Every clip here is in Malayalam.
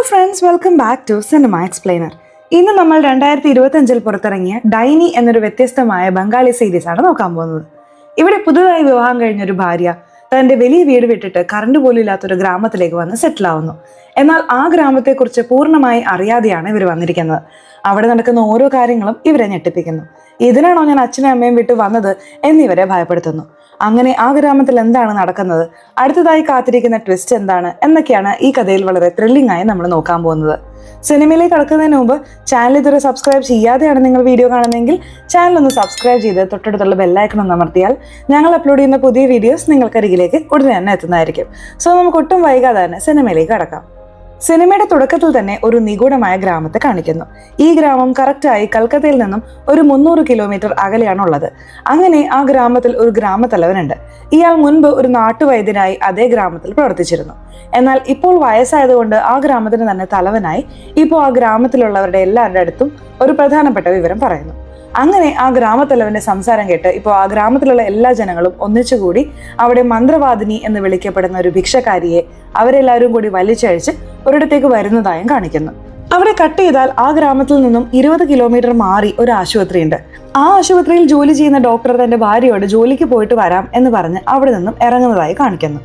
Friends, welcome back to cinema explainer. ഇന്ന് നമ്മൾ 2025 പുറത്തിറങ്ങിയ ഡൈനി എന്നൊരു വ്യത്യസ്തമായ ബംഗാളി സീരീസ് ആണ് നോക്കാൻ പോകുന്നത്. ഇവിടെ പുതുതായി വിവാഹം കഴിഞ്ഞൊരു ഭാര്യ തന്റെ വലിയ വീട് വിട്ടിട്ട് കറണ്ട് പോലും ഇല്ലാത്തൊരു ഗ്രാമത്തിലേക്ക് വന്ന് സെറ്റിൽ ആവുന്നു. എന്നാൽ ആ ഗ്രാമത്തെക്കുറിച്ച് പൂർണ്ണമായി അറിയാതെയാണ് ഇവർ വന്നിരിക്കുന്നത്. അവിടെ നടക്കുന്ന ഓരോ കാര്യങ്ങളും ഇവരെ ഞെട്ടിപ്പിക്കുന്നു. ഇതിനാണോ ഞാൻ അച്ഛനും അമ്മയും വിട്ട് വന്നത് എന്നിവരെ ഭയപ്പെടുത്തുന്നു. അങ്ങനെ ആ ഗ്രാമത്തിൽ എന്താണ് നടക്കുന്നത്, അടുത്തതായി കാത്തിരിക്കുന്ന ട്വിസ്റ്റ് എന്താണ് എന്നൊക്കെയാണ് ഈ കഥയിൽ വളരെ ത്രില്ലിംഗ് ആയി നമ്മൾ നോക്കാൻ പോകുന്നത്. സിനിമയിലേക്ക് കടക്കുന്നതിന് മുമ്പ് ചാനൽ ഇതുവരെ സബ്സ്ക്രൈബ് ചെയ്യാതെയാണ് നിങ്ങൾ വീഡിയോ കാണുന്നതെങ്കിൽ ചാനൽ ഒന്ന് സബ്സ്ക്രൈബ് ചെയ്ത് തൊട്ടടുത്തുള്ള ബെല്ലൈക്കൺ ഒന്ന് അമർത്തിയാൽ ഞങ്ങൾ അപ്ലോഡ് ചെയ്യുന്ന പുതിയ വീഡിയോസ് നിങ്ങൾക്കരികിലേക്ക് ഉടനെ തന്നെ എത്തുന്നതായിരിക്കും. സോ നമുക്ക് ഒട്ടും വൈകാതെ തന്നെ സിനിമയിലേക്ക് കടക്കാം. സിനിമയുടെ തുടക്കത്തിൽ തന്നെ ഒരു നിഗൂഢമായ ഗ്രാമത്തെ കാണിക്കുന്നു. ഈ ഗ്രാമം കറക്റ്റായി കൽക്കത്തയിൽ നിന്നും ഒരു 300 കിലോമീറ്റർ അകലെയാണുള്ളത്. അങ്ങനെ ആ ഗ്രാമത്തിൽ ഒരു ഗ്രാമത്തലവനുണ്ട്. ഇയാൾ മുൻപ് ഒരു നാട്ടുവൈദ്യനായി അതേ ഗ്രാമത്തിൽ പ്രവർത്തിച്ചിരുന്നു. എന്നാൽ ഇപ്പോൾ വയസ്സായതുകൊണ്ട് ആ ഗ്രാമത്തിന് തന്നെ തലവനായി ഇപ്പോൾ ആ ഗ്രാമത്തിലുള്ളവരുടെ എല്ലാവരുടെ അടുത്തും ഒരു പ്രധാനപ്പെട്ട വിവരം പറയുന്നു. അങ്ങനെ ആ ഗ്രാമത്തലവന്റെ സംസാരം കേട്ട് ഇപ്പോൾ ആ ഗ്രാമത്തിലുള്ള എല്ലാ ജനങ്ങളും ഒന്നിച്ചുകൂടി അവിടെ മന്ത്രവാദിനി എന്ന് വിളിക്കപ്പെടുന്ന ഒരു ഭിക്ഷക്കാരിയെ അവരെല്ലാവരും കൂടി വലിച്ചഴിച്ച് ഒരിടത്തേക്ക് വരുന്നതായും കാണിക്കുന്നു. അവിടെ കട്ട് ചെയ്താൽ ആ ഗ്രാമത്തിൽ നിന്നും 20 കിലോമീറ്റർ മാറി ഒരു ആശുപത്രി ഉണ്ട്. ആ ആശുപത്രിയിൽ ജോലി ചെയ്യുന്ന ഡോക്ടർ തന്റെ ഭാര്യയോട് ജോലിക്ക് പോയിട്ട് വരാം എന്ന് പറഞ്ഞ് അവിടെ നിന്നും ഇറങ്ങുന്നതായി കാണിക്കുന്നു.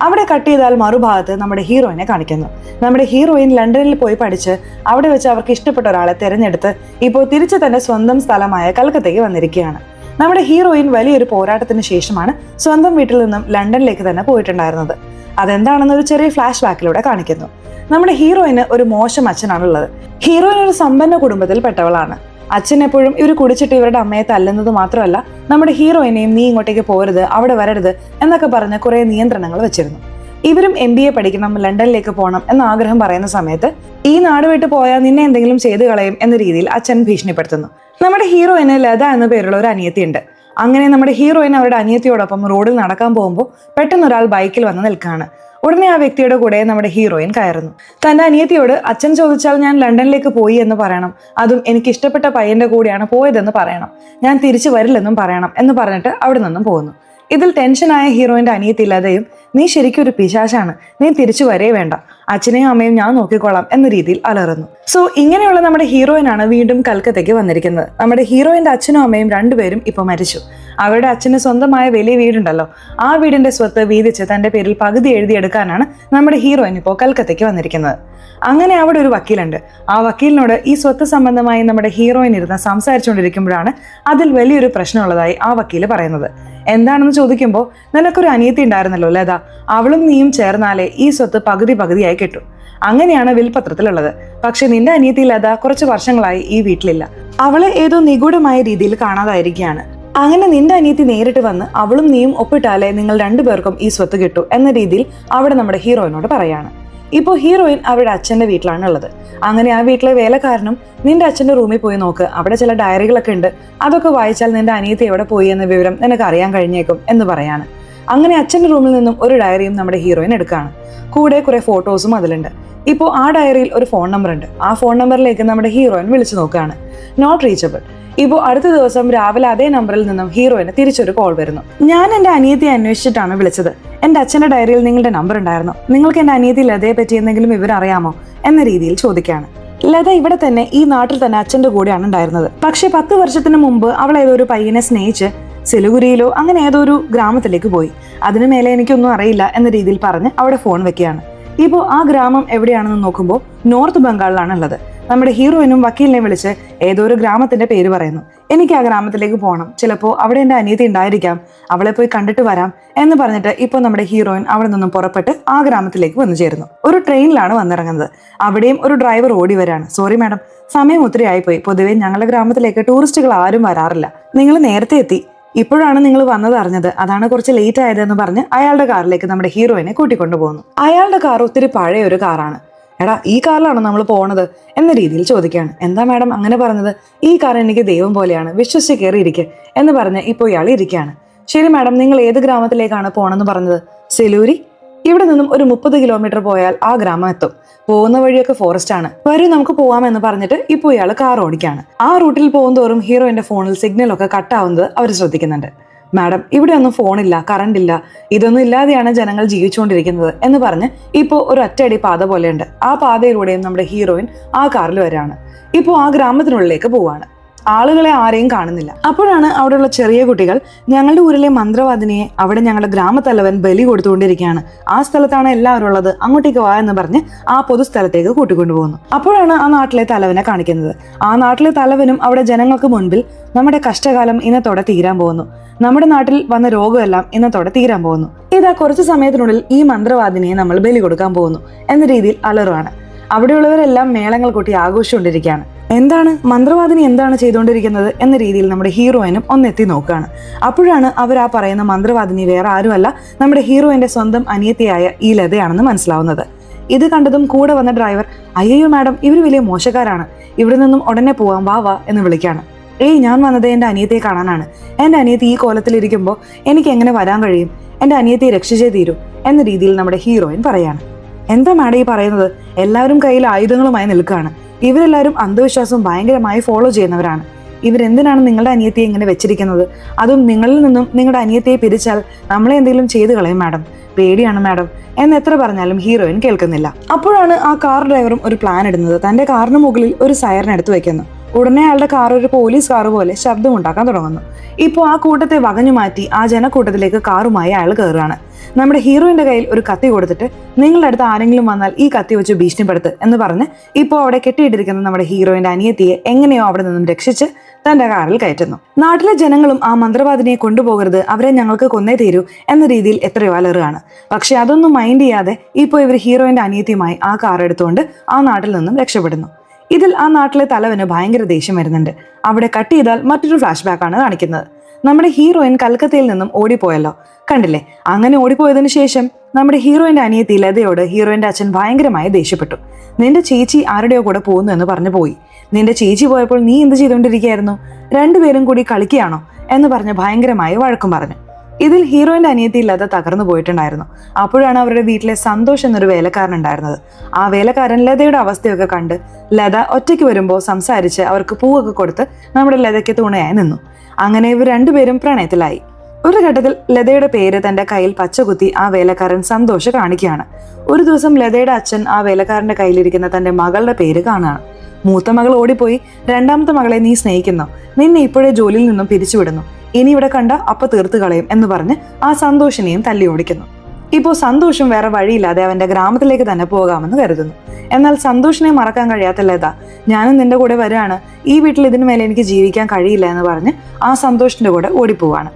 അവിടെ കട്ട് ചെയ്താൽ മറുഭാഗത്ത് നമ്മുടെ ഹീറോയിനെ കാണിക്കുന്നു. നമ്മുടെ ഹീറോയിൻ ലണ്ടനിൽ പോയി പഠിച്ച് അവിടെ വെച്ച് അവർക്ക് ഇഷ്ടപ്പെട്ട ഒരാളെ തിരഞ്ഞെടുത്ത് ഇപ്പോൾ തിരിച്ച് തന്റെ സ്വന്തം സ്ഥലമായ കൽക്കത്തയ്ക്ക് വന്നിരിക്കുകയാണ്. നമ്മുടെ ഹീറോയിൻ വലിയൊരു പോരാട്ടത്തിന് ശേഷമാണ് സ്വന്തം വീട്ടിൽ നിന്നും ലണ്ടനിലേക്ക് തന്നെ പോയിട്ടുണ്ടായിരുന്നത്. അതെന്താണെന്ന് ഒരു ചെറിയ ഫ്ലാഷ് ബാക്കിലൂടെ കാണിക്കുന്നു. നമ്മുടെ ഹീറോയിന് ഒരു മോശം അച്ഛനാണുള്ളത്. ഹീറോയിൻ ഒരു സമ്പന്ന കുടുംബത്തിൽ പെട്ടവളാണ്. അച്ഛൻ എപ്പോഴും ഇവർ കുടിച്ചിട്ട് ഇവരുടെ അമ്മയെ തല്ലുന്നത് മാത്രമല്ല, നമ്മുടെ ഹീറോയിനെയും നീ ഇങ്ങോട്ടേക്ക് പോരുത്, അവിടെ വരരുത് എന്നൊക്കെ പറഞ്ഞ് കുറെ നിയന്ത്രണങ്ങൾ വെച്ചിരുന്നു. ഇവരും MBA പഠിക്കണം, ലണ്ടനിലേക്ക് പോകണം എന്ന ആഗ്രഹം പറയുന്ന സമയത്ത് ഈ നാട് വിട്ട് പോയാൽ നിന്നെ എന്തെങ്കിലും ചെയ്തു കളയും എന്ന രീതിയിൽ അച്ഛൻ ഭീഷണിപ്പെടുത്തുന്നു. നമ്മുടെ ഹീറോയിന് ലത എന്ന പേരുള്ള ഒരു അനിയത്തിയുണ്ട്. അങ്ങനെ നമ്മുടെ ഹീറോയിൻ അവരുടെ അനിയത്തിയോടൊപ്പം റോഡിൽ നടക്കാൻ പോകുമ്പോൾ പെട്ടെന്ന് ഒരാൾ ബൈക്കിൽ വന്ന് നിൽക്കുകയാണ്. ഉടനെ ആ വ്യക്തിയുടെ കൂടെ നമ്മുടെ ഹീറോയിൻ കയറുന്നു. തന്റെ അനിയത്തിയോട് അച്ഛൻ ചോദിച്ചാൽ ഞാൻ ലണ്ടനിലേക്ക് പോയി എന്ന് പറയണം, അതും എനിക്ക് ഇഷ്ടപ്പെട്ട പയ്യന്റെ കൂടെയാണ് പോയതെന്ന് പറയണം, ഞാൻ തിരിച്ചു വരില്ലെന്നും പറയണം എന്ന് പറഞ്ഞിട്ട് അവിടെ നിന്നും പോകുന്നു. ഇതിൽ ടെൻഷനായ ഹീറോയിന്റെ അനിയത്തി ലതയും നീ ശരിക്കും ഒരു പിശാചാണ്, നീ തിരിച്ചു വരേ വേണ്ട, അച്ഛനെയും അമ്മയും ഞാൻ നോക്കിക്കോളാം എന്ന രീതിയിൽ അലറുന്നു. സോ ഇങ്ങനെയുള്ള നമ്മുടെ ഹീറോയിനാണ് വീണ്ടും കൽക്കത്തയ്ക്ക് വന്നിരിക്കുന്നത്. നമ്മുടെ ഹീറോയിന്റെ അച്ഛനും അമ്മയും രണ്ടുപേരും ഇപ്പൊ മരിച്ചു. അവരുടെ അച്ഛന് സ്വന്തമായ വലിയ വീടുണ്ടല്ലോ, ആ വീടിന്റെ സ്വത്ത് വീതിച്ച് തന്റെ പേരിൽ പകുതി എഴുതിയെടുക്കാനാണ് നമ്മുടെ ഹീറോയിൻ ഇപ്പോൾ കൽക്കത്തയ്ക്ക് വന്നിരിക്കുന്നത്. അങ്ങനെ അവിടെ ഒരു വക്കീലുണ്ട്. ആ വക്കീലിനോട് ഈ സ്വത്ത് സംബന്ധമായി നമ്മുടെ ഹീറോയിൻ ഇരുന്ന് സംസാരിച്ചുകൊണ്ടിരിക്കുമ്പോഴാണ് അതിൽ വലിയൊരു പ്രശ്നമുള്ളതായി ആ വക്കീല് പറയുന്നത്. എന്താണെന്ന് ചോദിക്കുമ്പോൾ നിനക്കൊരു അനിയത്തി ഉണ്ടായിരുന്നല്ലോ ലത, അവളും നീയും ചേർന്നാലേ ഈ സ്വത്ത് പകുതി പകുതിയായി കിട്ടും. അങ്ങനെയാണ് വിൽപത്രത്തിലുള്ളത്. പക്ഷെ നിന്റെ അനിയത്തി ലത കുറച്ച് വർഷങ്ങളായി ഈ വീട്ടിലില്ല. അവളെ ഏതോ നിഗൂഢമായ രീതിയിൽ കാണാതായിരിക്കുകയാണ്. അങ്ങനെ നിന്റെ അനിയത്തി നേരിട്ട് വന്ന് അവളും നീയും ഒപ്പിട്ടാലേ നിങ്ങൾ രണ്ടുപേർക്കും ഈ സ്വത്ത് കിട്ടൂ എന്ന രീതിയിൽ അവിടെ നമ്മുടെ ഹീറോയിനോട് പറയാണ്. ഇപ്പോൾ ഹീറോയിൻ അവരുടെ അച്ഛന്റെ വീട്ടിലാണ് ഉള്ളത്. അങ്ങനെ ആ വീട്ടിലെ വേലക്കാരനും നിന്റെ അച്ഛന്റെ റൂമിൽ പോയി നോക്ക്, അവിടെ ചില ഡയറികളൊക്കെ ഉണ്ട്, അതൊക്കെ വായിച്ചാൽ നിന്റെ അനിയത്തി എവിടെ പോയി എന്ന വിവരം നിനക്ക് അറിയാൻ കഴിഞ്ഞേക്കും എന്ന് പറയാണ്. അങ്ങനെ അച്ഛന്റെ റൂമിൽ നിന്നും ഒരു ഡയറിയും നമ്മുടെ ഹീറോയിൻ എടുക്കുകയാണ്. കൂടെ കുറെ ഫോട്ടോസും അതിലുണ്ട്. ഇപ്പോൾ ആ ഡയറിയിൽ ഒരു ഫോൺ നമ്പർ ഉണ്ട്. ആ ഫോൺ നമ്പറിലേക്ക് നമ്മുടെ ഹീറോയിൻ വിളിച്ചു നോക്കുകയാണ്. Not reachable. ഇപ്പോൾ അടുത്ത ദിവസം രാവിലെ അതേ നമ്പറിൽ നിന്നും ഹീറോയിന് തിരിച്ചൊരു കോൾ വരുന്നു. ഞാൻ എൻ്റെ അനിയത്തിയെ അന്വേഷിച്ചിട്ടാണ് വിളിച്ചത്. എൻ്റെ അച്ഛൻ്റെ ഡയറിയിൽ നിങ്ങളുടെ നമ്പർ ഉണ്ടായിരുന്നു. നിങ്ങൾക്ക് എൻ്റെ അനിയത്തി ലതയെ പറ്റി എന്തെങ്കിലും വിവരം അറിയാമോ എന്ന രീതിയിൽ ചോദിക്കുകയാണ്. ലത ഇവിടെ തന്നെ ഈ നാട്ടിൽ തന്നെ അച്ഛൻ്റെ കൂടെയാണ് ഉണ്ടായിരുന്നത്. പക്ഷെ 10 വർഷത്തിന് മുമ്പ് അവൾ ഏതോ ഒരു പയ്യനെ സ്നേഹിച്ച് സിലിഗുരിയിലോ അങ്ങനെ ഏതോ ഒരു ഗ്രാമത്തിലേക്ക് പോയി. അതിനു മേലെ എനിക്കൊന്നും അറിയില്ല എന്ന രീതിയിൽ പറഞ്ഞ് അവിടെ ഫോൺ വെക്കുകയാണ്. ഇപ്പോൾ ആ ഗ്രാമം എവിടെയാണെന്ന് നോക്കുമ്പോൾ നോർത്ത് ബംഗാളിലാണ് ഉള്ളത്. നമ്മുടെ ഹീറോയിനും വക്കീലിനെ വിളിച്ച് ഏതോ ഒരു ഗ്രാമത്തിന്റെ പേര് പറയുന്നു. എനിക്ക് ആ ഗ്രാമത്തിലേക്ക് പോകണം, ചിലപ്പോൾ അവിടെ എൻ്റെ അനിയത്തി ഉണ്ടായിരിക്കാം, അവളെ പോയി കണ്ടിട്ട് വരാം എന്ന് പറഞ്ഞിട്ട് ഇപ്പോൾ നമ്മുടെ ഹീറോയിൻ അവിടെ നിന്നും പുറപ്പെട്ട് ആ ഗ്രാമത്തിലേക്ക് വന്നു ചേരുന്നു. ഒരു ട്രെയിനിലാണ് വന്നിറങ്ങുന്നത്. അവിടെയും ഒരു ഡ്രൈവർ ഓടി വരാണ്. സോറി മാഡം, സമയം ഒത്തിരി ആയിപ്പോയി. പൊതുവെ ഞങ്ങളുടെ ഗ്രാമത്തിലേക്ക് ടൂറിസ്റ്റുകൾ ആരും വരാറില്ല, നിങ്ങൾ നേരത്തെ എത്തി, ഇപ്പോഴാണ് നിങ്ങൾ വന്നത് അറിഞ്ഞത്, അതാണ് കുറച്ച് ലേറ്റ് ആയതെന്ന് പറഞ്ഞ് അയാളുടെ കാറിലേക്ക് നമ്മുടെ ഹീറോയിനെ കൂട്ടിക്കൊണ്ടു പോകുന്നു. അയാളുടെ കാർ ഒത്തിരി പഴയ ഒരു കാറാണ്. എടാ, ഈ കാറിലാണോ നമ്മൾ പോണത് എന്ന രീതിയിൽ ചോദിക്കുകയാണ്. എന്താ മാഡം അങ്ങനെ പറഞ്ഞത്? ഈ കാർ എനിക്ക് ദൈവം പോലെയാണ്, വിശ്വസിച്ച് കയറിയിരിക്കുക എന്ന് പറഞ്ഞ് ഇപ്പോൾ ഇയാൾ ഇരിക്കുകയാണ്. ശരി മാഡം, നിങ്ങൾ ഏത് ഗ്രാമത്തിലേക്കാണ് പോണെന്ന് പറഞ്ഞത്? സെലൂരി. ഇവിടെ നിന്നും ഒരു 30 കിലോമീറ്റർ പോയാൽ ആ ഗ്രാമം എത്തും. പോകുന്ന വഴിയൊക്കെ ഫോറസ്റ്റ് ആണ്, വരൂ നമുക്ക് പോവാമെന്ന് പറഞ്ഞിട്ട് ഇപ്പോൾ ഇയാൾ കാർ ഓടിക്കുകയാണ്. ആ റൂട്ടിൽ പോകുന്തോറും ഹീറോയിന്റെ ഫോണിൽ സിഗ്നലൊക്കെ കട്ടാവുന്നത് അവർ ശ്രദ്ധിക്കുന്നുണ്ട്. മാഡം ഇവിടെ ഒന്നും ഫോണില്ല, കറണ്ട് ഇല്ല, ഇതൊന്നും ഇല്ലാതെയാണ് ജനങ്ങൾ ജീവിച്ചുകൊണ്ടിരിക്കുന്നത് എന്ന് പറഞ്ഞ് ഇപ്പോൾ ഒരു ഒറ്റയടി പാത പോലെയുണ്ട്. ആ പാതയിലൂടെയും നമ്മുടെ ഹീറോയിൻ ആ കാറിൽ വരാണ്. ഇപ്പോൾ ആ ഗ്രാമത്തിനുള്ളിലേക്ക് പോവാണ്. ആളുകളെ ആരെയും കാണുന്നില്ല. അപ്പോഴാണ് അവിടെയുള്ള ചെറിയ കുട്ടികൾ ഞങ്ങളുടെ ഊരിലെ മന്ത്രവാദിനിയെ അവിടെ ഞങ്ങളുടെ ഗ്രാമത്തലവൻ ബലി കൊടുത്തുകൊണ്ടിരിക്കുകയാണ്, ആ സ്ഥലത്താണ് എല്ലാവരും ഉള്ളത്, അങ്ങോട്ടേക്ക് വാ എന്ന് പറഞ്ഞ് ആ പൊതുസ്ഥലത്തേക്ക് കൂട്ടിക്കൊണ്ടുപോകുന്നു. അപ്പോഴാണ് ആ നാട്ടിലെ തലവനെ കാണിക്കുന്നത്. ആ നാട്ടിലെ തലവനും അവിടെ ജനങ്ങൾക്ക് മുൻപിൽ നമ്മുടെ കഷ്ടകാലം ഇന്നത്തോടെ തീരാൻ പോകുന്നു, നമ്മുടെ നാട്ടിൽ വന്ന രോഗമെല്ലാം ഇന്നത്തോടെ തീരാൻ പോകുന്നു, ഇതാ കുറച്ചു സമയത്തിനുള്ളിൽ ഈ മന്ത്രവാദിനിയെ നമ്മൾ ബലി കൊടുക്കാൻ പോകുന്നു എന്ന രീതിയിൽ അലറുവാണ്. അവിടെയുള്ളവരെല്ലാം മേളങ്ങൾ കൊട്ടി ആഘോഷിച്ചുകൊണ്ടിരിക്കുകയാണ്. എന്താണ് മന്ത്രവാദിനി എന്താണ് ചെയ്തുകൊണ്ടിരിക്കുന്നത് എന്ന രീതിയിൽ നമ്മുടെ ഹീറോയിനും ഒന്നെത്തി നോക്കുകയാണ്. അപ്പോഴാണ് അവർ ആ പറയുന്ന മന്ത്രവാദിനി വേറെ ആരുമല്ല, നമ്മുടെ ഹീറോയിന്റെ സ്വന്തം അനിയത്തിയായ ഈ ലതയാണെന്ന് മനസ്സിലാവുന്നത്. ഇത് കണ്ടതും കൂടെ വന്ന ഡ്രൈവർ, അയ്യോ മാഡം ഇവർ വലിയ മോശക്കാരാണ്, ഇവിടെ നിന്നും ഉടനെ പോവാം, വാ വാ എന്ന് വിളിക്കാണ്. ഞാൻ വന്നത് എൻ്റെ അനിയത്തിയെ കാണാനാണ്, എൻ്റെ അനിയത്തി ഈ കോലത്തിലിരിക്കുമ്പോൾ എനിക്ക് എങ്ങനെ വരാൻ കഴിയും, എൻ്റെ അനിയത്തിയെ രക്ഷിച്ചേ തീരൂ എന്ന രീതിയിൽ നമ്മുടെ ഹീറോയിൻ പറയാണ്. എന്താ മാഡം ഈ പറയുന്നത്, എല്ലാവരും കയ്യിൽ ആയുധങ്ങളുമായി നിൽക്കുകയാണ്, ഇവരെല്ലാവരും അന്ധവിശ്വാസം ഭയങ്കരമായി ഫോളോ ചെയ്യുന്നവരാണ്, ഇവരെന്തിനാണ് നിങ്ങളുടെ അനിയത്തിയെ ഇങ്ങനെ വെച്ചിരിക്കുന്നത്, അതും നിങ്ങളിൽ നിന്നും നിങ്ങളുടെ അനിയത്തിയെ പിരിച്ചാൽ നമ്മളെ എന്തെങ്കിലും ചെയ്തു കളയും മാഡം, പേടിയാണ് മാഡം എന്ന് എത്ര പറഞ്ഞാലും ഹീറോയിൻ കേൾക്കുന്നില്ല. അപ്പോഴാണ് ആ കാർ ഡ്രൈവറും ഒരു പ്ലാൻ ഇടുന്നത്. തന്റെ കാറിന് മുകളിൽ ഒരു സൈറൻ എടുത്തു വെക്കുന്നു. ഉടനെ അയാളുടെ കാർ ഒരു പോലീസ് കാർ പോലെ ശബ്ദമുണ്ടാക്കാൻ തുടങ്ങുന്നു. ഇപ്പോൾ ആ കൂട്ടത്തെ വകഞ്ഞു മാറ്റി ആ ജനക്കൂട്ടത്തിലേക്ക് കാറുമായി അയാൾ കയറുകയാണ്. നമ്മുടെ ഹീറോയിന്റെ കയ്യിൽ ഒരു കത്തി കൊടുത്തിട്ട് നിങ്ങളുടെ അടുത്ത് ആരെങ്കിലും വന്നാൽ ഈ കത്തി വെച്ച് ഭീഷണിപ്പെടുത്ത് എന്ന് പറഞ്ഞ് ഇപ്പോൾ അവിടെ കെട്ടിയിട്ടിരിക്കുന്ന നമ്മുടെ ഹീറോയിന്റെ അനിയത്തിയെ എങ്ങനെയോ അവിടെ നിന്നും രക്ഷിച്ച് തന്റെ കാറിൽ കയറ്റുന്നു. നാട്ടിലെ ജനങ്ങളും ആ മന്ത്രവാദിനിയെ കൊണ്ടുപോകരുത്, അവരെ ഞങ്ങൾക്ക് കൊന്നേ തീരൂ എന്ന രീതിയിൽ എത്രയോ അലറുകയാണ്. പക്ഷെ അതൊന്നും മൈൻഡ് ചെയ്യാതെ ഇപ്പോൾ ഇവർ ഹീറോയിന്റെ അനിയത്തിയുമായി ആ കാർ എടുത്തുകൊണ്ട് ആ നാട്ടിൽ നിന്നും രക്ഷപ്പെടുന്നു. ഇതിൽ ആ നാട്ടിലെ തലവന് ഭയങ്കര ദേഷ്യം വരുന്നുണ്ട്. അവിടെ കട്ട് ചെയ്താൽ മറ്റൊരു ഫ്ലാഷ് ബാക്ക് ആണ് കാണിക്കുന്നത്. നമ്മുടെ ഹീറോയിൻ കൽക്കത്തയിൽ നിന്നും ഓടിപ്പോയല്ലോ, കണ്ടില്ലേ? അങ്ങനെ ഓടിപ്പോയതിനു ശേഷം നമ്മുടെ ഹീറോയിന്റെ അനിയത്തി ലതയോട് ഹീറോയിന്റെ അച്ഛൻ ഭയങ്കരമായി ദേഷ്യപ്പെട്ടു. നിന്റെ ചേച്ചി ആരുടെയോ കൂടെ പോകുന്നു എന്ന് പറഞ്ഞു പോയി, നിന്റെ ചേച്ചി പോയപ്പോൾ നീ എന്ത് ചെയ്തുകൊണ്ടിരിക്കുകയായിരുന്നു, രണ്ടുപേരും കൂടി കളിക്കുകയാണോ എന്ന് പറഞ്ഞ് ഭയങ്കരമായി വഴക്കും പറഞ്ഞു. ഇതിൽ ഹീറോയിന്റെ അനിയത്തി ലത തകർന്നു പോയിട്ടുണ്ടായിരുന്നു. അപ്പോഴാണ് അവരുടെ വീട്ടിലെ സന്തോഷ് എന്നൊരു വേലക്കാരൻ ഉണ്ടായിരുന്നത്. ആ വേലക്കാരൻ ലതയുടെ അവസ്ഥയൊക്കെ കണ്ട് ലത ഒറ്റയ്ക്ക് വരുമ്പോൾ സംസാരിച്ച് അവർക്ക് പൂവൊക്കെ കൊടുത്ത് നമ്മുടെ ലതയ്ക്ക് തുണയായി നിന്നു. അങ്ങനെ ഇവർ രണ്ടുപേരും പ്രണയത്തിലായി. ഒരു ഘട്ടത്തിൽ ലതയുടെ പേര് തന്റെ കയ്യിൽ പച്ചകുത്തി ആ വേലക്കാരൻ സന്തോഷ് കാണിക്കുകയാണ്. ഒരു ദിവസം ലതയുടെ അച്ഛൻ ആ വേലക്കാരന്റെ കയ്യിലിരിക്കുന്ന തന്റെ മകളുടെ പേര് കാണുകയാണ്. മൂത്ത മകൾ ഓടിപ്പോയി, രണ്ടാമത്തെ മകളെ നീ സ്നേഹിക്കുന്നോ, നിന്നെ ഇപ്പോഴേ ജോലിയിൽ നിന്നും പിരിച്ചുവിടുന്നു, ഇനി ഇവിടെ കണ്ട അപ്പ തീർത്ത് കളയും എന്ന് പറഞ്ഞ് ആ സന്തോഷിനെയും തല്ലി ഓടിക്കുന്നു. ഇപ്പോൾ സന്തോഷും വേറെ വഴിയില്ലാതെ അവന്റെ ഗ്രാമത്തിലേക്ക് തന്നെ പോകാമെന്ന് കരുതുന്നു. എന്നാൽ സന്തോഷിനെ മറക്കാൻ കഴിയാത്ത ലത, ഞാനും നിന്റെ കൂടെ വരികയാണ്, ഈ വീട്ടിൽ ഇതിനു മേലെ എനിക്ക് ജീവിക്കാൻ കഴിയില്ല എന്ന് പറഞ്ഞ് ആ സന്തോഷിന്റെ കൂടെ ഓടിപ്പോവാണ്.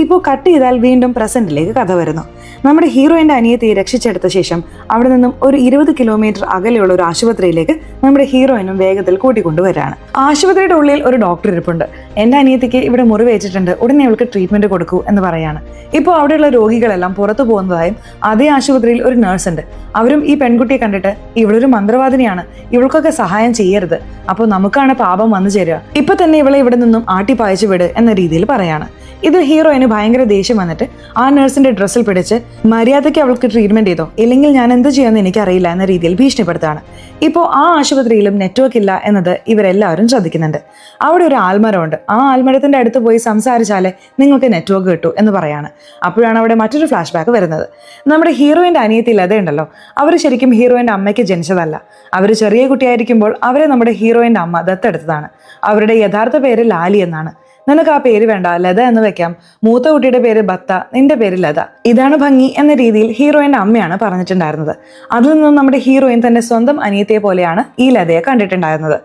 ഇപ്പോൾ കട്ട് ചെയ്താൽ വീണ്ടും പ്രസന്റിലേക്ക് കഥ വരുന്നു. നമ്മുടെ ഹീറോയിന്റെ അനിയത്തിയെ രക്ഷിച്ചെടുത്ത ശേഷം അവിടെ നിന്നും ഒരു 20 കിലോമീറ്റർ അകലെയുള്ള ഒരു ആശുപത്രിയിലേക്ക് നമ്മുടെ ഹീറോയിനും വേഗത്തിൽ കൂട്ടിക്കൊണ്ടുവരാണ്. ആശുപത്രിയുടെ ഉള്ളിൽ ഒരു ഡോക്ടർ ഇരിപ്പുണ്ട്. എന്റെ അനിയത്തിക്ക് ഇവിടെ മുറിവേറ്റിട്ടുണ്ട്, ഉടനെ അവൾക്ക് ട്രീറ്റ്മെന്റ് കൊടുക്കൂ എന്ന് പറയാണ്. ഇപ്പോൾ അവിടെയുള്ള രോഗികളെല്ലാം പുറത്തു പോകുന്നതായും അതേ ആശുപത്രിയിൽ ഒരു നേഴ്സ് ഉണ്ട്. അവരും ഈ പെൺകുട്ടിയെ കണ്ടിട്ട് ഇവളൊരു മന്ത്രവാദിനിയാണ്, ഇവൾക്കൊക്കെ സഹായം ചെയ്യരുത്, അപ്പോൾ നമുക്കാണ് പാപം വന്നു ചേരുക, ഇപ്പൊ തന്നെ ഇവളെ ഇവിടെ നിന്നും ആട്ടിപ്പായച്ചു വിട് എന്ന രീതിയിൽ പറയാണ്. ഇത് ഹീറോയിന് ഭയങ്കര ദേഷ്യം വന്നിട്ട് ആ നഴ്സിന്റെ ഡ്രസ്സിൽ പിടിച്ച് മര്യാദയ്ക്ക് അവൾക്ക് ട്രീറ്റ്മെന്റ് ചെയ്തോ, ഇല്ലെങ്കിൽ ഞാൻ എന്ത് ചെയ്യുമെന്ന് എനിക്കറിയില്ല എന്ന രീതിയിൽ ഭീഷണിപ്പെടുത്താണ്. ഇപ്പോൾ ആ ആശുപത്രിയിലും നെറ്റ്വർക്ക് ഇല്ല എന്നത് ഇവരെല്ലാവരും ശ്രദ്ധിക്കുന്നുണ്ട്. അവിടെ ഒരു ആൽമരമുണ്ട്, ആ ആൽമരത്തിന്റെ അടുത്ത് പോയി സംസാരിച്ചാലേ നിങ്ങൾക്ക് നെറ്റ്വർക്ക് കിട്ടൂ എന്ന് പറയാണ്. അപ്പോഴാണ് അവിടെ മറ്റൊരു ഫ്ലാഷ് ബാക്ക് വരുന്നത്. നമ്മുടെ ഹീറോയിന്റെ അനിയത്തി ലതയുണ്ടല്ലോ, അവർ ശരിക്കും ഹീറോയിന്റെ അമ്മയ്ക്ക് ജനിച്ചതല്ല. അവർ ചെറിയ കുട്ടിയായിരിക്കുമ്പോൾ അവരെ നമ്മുടെ ഹീറോയിന്റെ അമ്മ ദത്തെടുത്തതാണ്. അവരുടെ യഥാർത്ഥ പേര് ലാലി എന്നാണ്. നിനക്ക് ആ പേര് വേണ്ട, ലത എന്ന് വെക്കാം, മൂത്ത കുട്ടിയുടെ പേര് ബത്ത, നിന്റെ പേര് ലത, ഇതാണ് ഭംഗി എന്ന രീതിയിൽ ഹീറോയിന്റെ അമ്മയാണ് പറഞ്ഞിട്ടുണ്ടായിരുന്നത്. അതിൽ നിന്നും നമ്മുടെ ഹീറോയിൻ തന്റെ സ്വന്തം അനിയത്തിയെ പോലെയാണ് ഈ ലതയെ കണ്ടിട്ടുണ്ടായിരുന്നത്.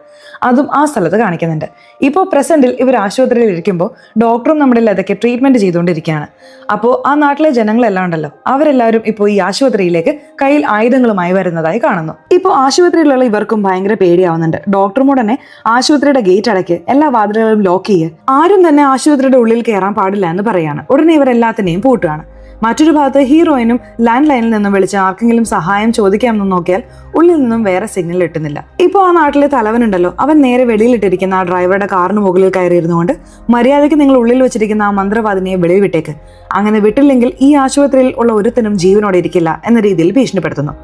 അതും ആ സ്ഥലത്ത് കാണിക്കുന്നുണ്ട്. ഇപ്പോൾ പ്രസന്റിൽ ഇവർ ആശുപത്രിയിൽ ഇരിക്കുമ്പോൾ ഡോക്ടറും നമ്മുടെ ലതയ്ക്ക് ട്രീറ്റ്മെന്റ് ചെയ്തുകൊണ്ടിരിക്കുകയാണ്. അപ്പോൾ ആ നാട്ടിലെ ജനങ്ങളെല്ലാം ഉണ്ടല്ലോ, അവരെല്ലാവരും ഇപ്പോൾ ഈ ആശുപത്രിയിലേക്ക് കയ്യിൽ ആയുധങ്ങളുമായി വരുന്നതായി കാണുന്നു. ഇപ്പോൾ ആശുപത്രിയിലുള്ള ഇവർക്കും ഭയങ്കര പേടിയാവുന്നുണ്ട്. ഡോക്ടറും ഉടനെ ആശുപത്രിയുടെ ഗേറ്റ് അടയ്ക്ക്, എല്ലാ വാതിലുകളും ലോക്ക് ചെയ്യുക, ആരും തന്നെ ആശുപത്രിയുടെ ഉള്ളിൽ കയറാൻ പാടില്ല എന്ന് പറയാണ്. ഉടനെ ഇവരെല്ലാത്തിനെയും പൂട്ടുകയാണ്. മറ്റൊരു ഭാഗത്ത് ഹീറോയിനും ലാൻഡ് ലൈനിൽ നിന്നും വിളിച്ച് ആർക്കെങ്കിലും സഹായം ചോദിക്കാമെന്ന് നോക്കിയാൽ ഉള്ളിൽ നിന്നും വേറെ സിഗ്നൽ കിട്ടുന്നില്ല. ഇപ്പോൾ ആ നാട്ടിലെ തലവനുണ്ടല്ലോ, അവൻ നേരെ വെളിയിലിട്ടിരിക്കുന്ന ആ ഡ്രൈവറുടെ കാറിന് മുകളിൽ കയറിയിരുന്നുകൊണ്ട് മര്യാദയ്ക്ക് നിങ്ങൾ ഉള്ളിൽ വെച്ചിരിക്കുന്ന ആ മന്ത്രവാദിനിയെ വെളിയിൽ വിട്ടേക്ക്, അങ്ങനെ വിട്ടില്ലെങ്കിൽ ഈ ആശുപത്രിയിൽ ഉള്ള ഒരുത്തനും ജീവനോടെ ഇരിക്കില്ല എന്ന രീതിയിൽ ഭീഷണിപ്പെടുത്തുന്നു.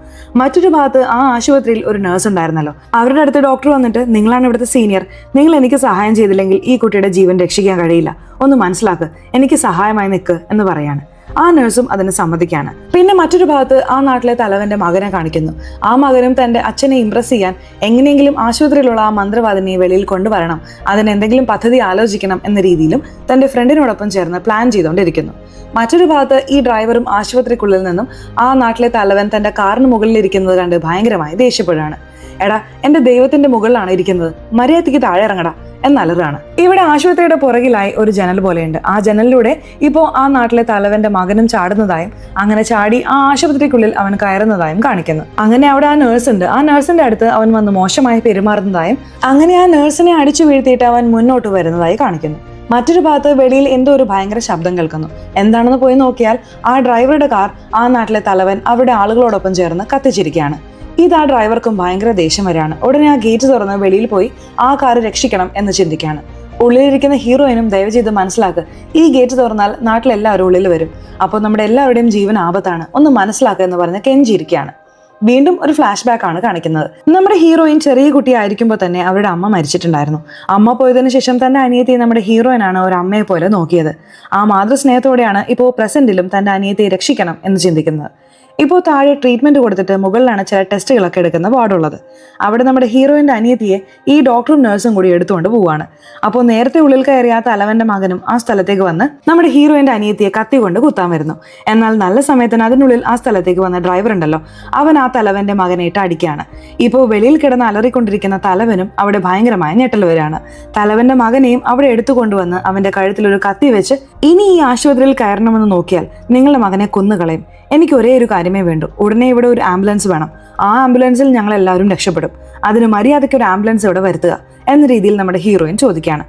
മറ്റൊരു ഭാഗത്ത് ആ ആശുപത്രിയിൽ ഒരു നഴ്സ് ഉണ്ടായിരുന്നല്ലോ, അവരുടെ അടുത്ത് ഡോക്ടർ വന്നിട്ട് നിങ്ങളാണ് ഇവിടുത്തെ സീനിയർ, നിങ്ങൾ എനിക്ക് സഹായം ചെയ്തില്ലെങ്കിൽ ഈ കുട്ടിയുടെ ജീവൻ രക്ഷിക്കാൻ കഴിയില്ല, ഒന്ന് മനസ്സിലാക്ക്, എനിക്ക് സഹായമായി നിൽക്ക് എന്ന് പറയാണ്. ആ നഴ്സും അതിന് സമ്മതിക്കാണ്. പിന്നെ മറ്റൊരു ഭാഗത്ത് ആ നാട്ടിലെ തലവന്റെ മകനെ കാണിക്കുന്നു. ആ മകനും തന്റെ അച്ഛനെ ഇംപ്രസ് ചെയ്യാൻ എങ്ങനെയെങ്കിലും ആശുപത്രിയിലുള്ള ആ മന്ത്രവാദിനിയെ വെളിയിൽ കൊണ്ടുവരണം, അതിനെന്തെങ്കിലും പദ്ധതി ആലോചിക്കണം എന്ന രീതിയിലും തന്റെ ഫ്രണ്ടിനോടൊപ്പം ചേർന്ന് പ്ലാൻ ചെയ്തുകൊണ്ടിരിക്കുന്നു. മറ്റൊരു ഭാഗത്ത് ഈ ഡ്രൈവറും ആശുപത്രിക്കുള്ളിൽ നിന്നും ആ നാട്ടിലെ തലവൻ തന്റെ കാറിന് മുകളിൽ ഇരിക്കുന്നത് കണ്ട് ഭയങ്കരമായി ദേഷ്യപ്പെടുകയാണ്. എടാ, എന്റെ ദൈവത്തിന്റെ മുകളിലാണ് ഇരിക്കുന്നത്, മര്യാദയ്ക്ക് താഴെ ഇറങ്ങടാ എന്നലറാണ്. ഇവിടെ ആശുപത്രിയുടെ പുറകിലായി ഒരു ജനൽ പോലെയുണ്ട്. ആ ജനലിലൂടെ ഇപ്പോൾ ആ നാട്ടിലെ തലവന്റെ മകനും ചാടുന്നതായും അങ്ങനെ ചാടി ആ ആശുപത്രിക്കുള്ളിൽ അവൻ കയറുന്നതായും കാണിക്കുന്നു. അങ്ങനെ അവിടെ ആ നേഴ്സ് ഉണ്ട്. ആ നേഴ്സിന്റെ അടുത്ത് അവൻ വന്ന് മോശമായി പെരുമാറുന്നതായും അങ്ങനെ ആ നേഴ്സിനെ അടിച്ചു വീഴ്ത്തിയിട്ട് അവൻ മുന്നോട്ട് വരുന്നതായി കാണിക്കുന്നു. മറ്റൊരു ഭാഗത്ത് വെളിയിൽ എന്തോ ഒരു ഭയങ്കര ശബ്ദം കേൾക്കുന്നു. എന്താണെന്ന് പോയി നോക്കിയാൽ ആ ഡ്രൈവറുടെ കാർ ആ നാട്ടിലെ തലവൻ അവിടെ ആളുകളോടൊപ്പം ചേർന്ന് കത്തിച്ചിരിക്കുകയാണ്. ഇത് ആ ഡ്രൈവർക്കും ഭയങ്കര ദേഷ്യം വരികയാണ്. ഉടനെ ആ ഗേറ്റ് തുറന്ന് വെളിയിൽ പോയി ആ കാറ് രക്ഷിക്കണം എന്ന് ചിന്തിക്കുകയാണ്. ഉള്ളിലിരിക്കുന്ന ഹീറോയിനും ദയവ് ചെയ്ത് മനസ്സിലാക്കുക, ഈ ഗേറ്റ് തുറന്നാൽ നാട്ടിലെല്ലാവരും ഉള്ളിൽ വരും, അപ്പോൾ നമ്മുടെ എല്ലാവരുടെയും ജീവൻ ആപത്താണ്, ഒന്ന് മനസ്സിലാക്കുക എന്ന് പറഞ്ഞ് കെഞ്ചിയിരിക്കുകയാണ്. വീണ്ടും ഒരു ഫ്ലാഷ് ബാക്ക് ആണ് കാണിക്കുന്നത്. നമ്മുടെ ഹീറോയിൻ ചെറിയ കുട്ടിയായിരിക്കുമ്പോൾ തന്നെ അവരുടെ അമ്മ മരിച്ചിട്ടുണ്ടായിരുന്നു. അമ്മ പോയതിനു ശേഷം തന്റെ അനിയത്തിയെ നമ്മുടെ ഹീറോയിനാണ് ഒരു അമ്മയെ പോലെ നോക്കിയത്. ആ മാതൃസ്നേഹത്തോടെയാണ് ഇപ്പോൾ പ്രസന്റിലും തന്റെ അനിയത്തിയെ രക്ഷിക്കണം എന്ന് ചിന്തിക്കുന്നത്. ഇപ്പോൾ താഴെ ട്രീറ്റ്മെന്റ് കൊടുത്തിട്ട് മുകളിലാണ് ചില ടെസ്റ്റുകളൊക്കെ എടുക്കുന്ന വാർഡുള്ളത്. അവിടെ നമ്മുടെ ഹീറോയിന്റെ അനിയത്തിയെ ഈ ഡോക്ടറും നഴ്സും കൂടി എടുത്തുകൊണ്ട് പോവുകയാണ്. അപ്പോൾ നേരത്തെ ഉള്ളിൽ കയറിയ ആ തലവന്റെ മകനും ആ സ്ഥലത്തേക്ക് വന്ന് നമ്മുടെ ഹീറോയിന്റെ അനിയത്തിയെ കത്തി കൊണ്ട് കുത്താൻ വരുന്നു. എന്നാൽ നല്ല സമയത്തിന് അതിനുള്ളിൽ ആ സ്ഥലത്തേക്ക് വന്ന ഡ്രൈവർ ഉണ്ടല്ലോ, അവൻ ആ തലവന്റെ മകനെ ഇട്ട് അടിക്കുകയാണ്. ഇപ്പോൾ വെളിയിൽ കിടന്ന് അലറിക്കൊണ്ടിരിക്കുന്ന തലവനും അവിടെ ഭയങ്കരമായ ഞെട്ടൽ വരികയാണ്. തലവന്റെ മകനെയും അവിടെ എടുത്തു കൊണ്ടുവന്ന് അവന്റെ കഴുത്തിൽ ഒരു കത്തി വെച്ച്, ഇനി ഈ ആശുപത്രിയിൽ കയറണമെന്ന് നോക്കിയാൽ നിങ്ങളുടെ മകനെ കൊന്നുകളയും, എനിക്ക് ഒരേ ഒരു കാര്യമേ വേണ്ടൂ, ഉടനെ ഇവിടെ ഒരു ആംബുലൻസ് വേണം, ആ ആംബുലൻസിൽ ഞങ്ങൾ എല്ലാവരും രക്ഷപ്പെടും, അതിന് മര്യാദയ്ക്ക് ഒരു ആംബുലൻസ് ഇവിടെ വരുത്തുക എന്ന രീതിയിൽ നമ്മുടെ ഹീറോയിൻ ചോദിക്കുകയാണ്.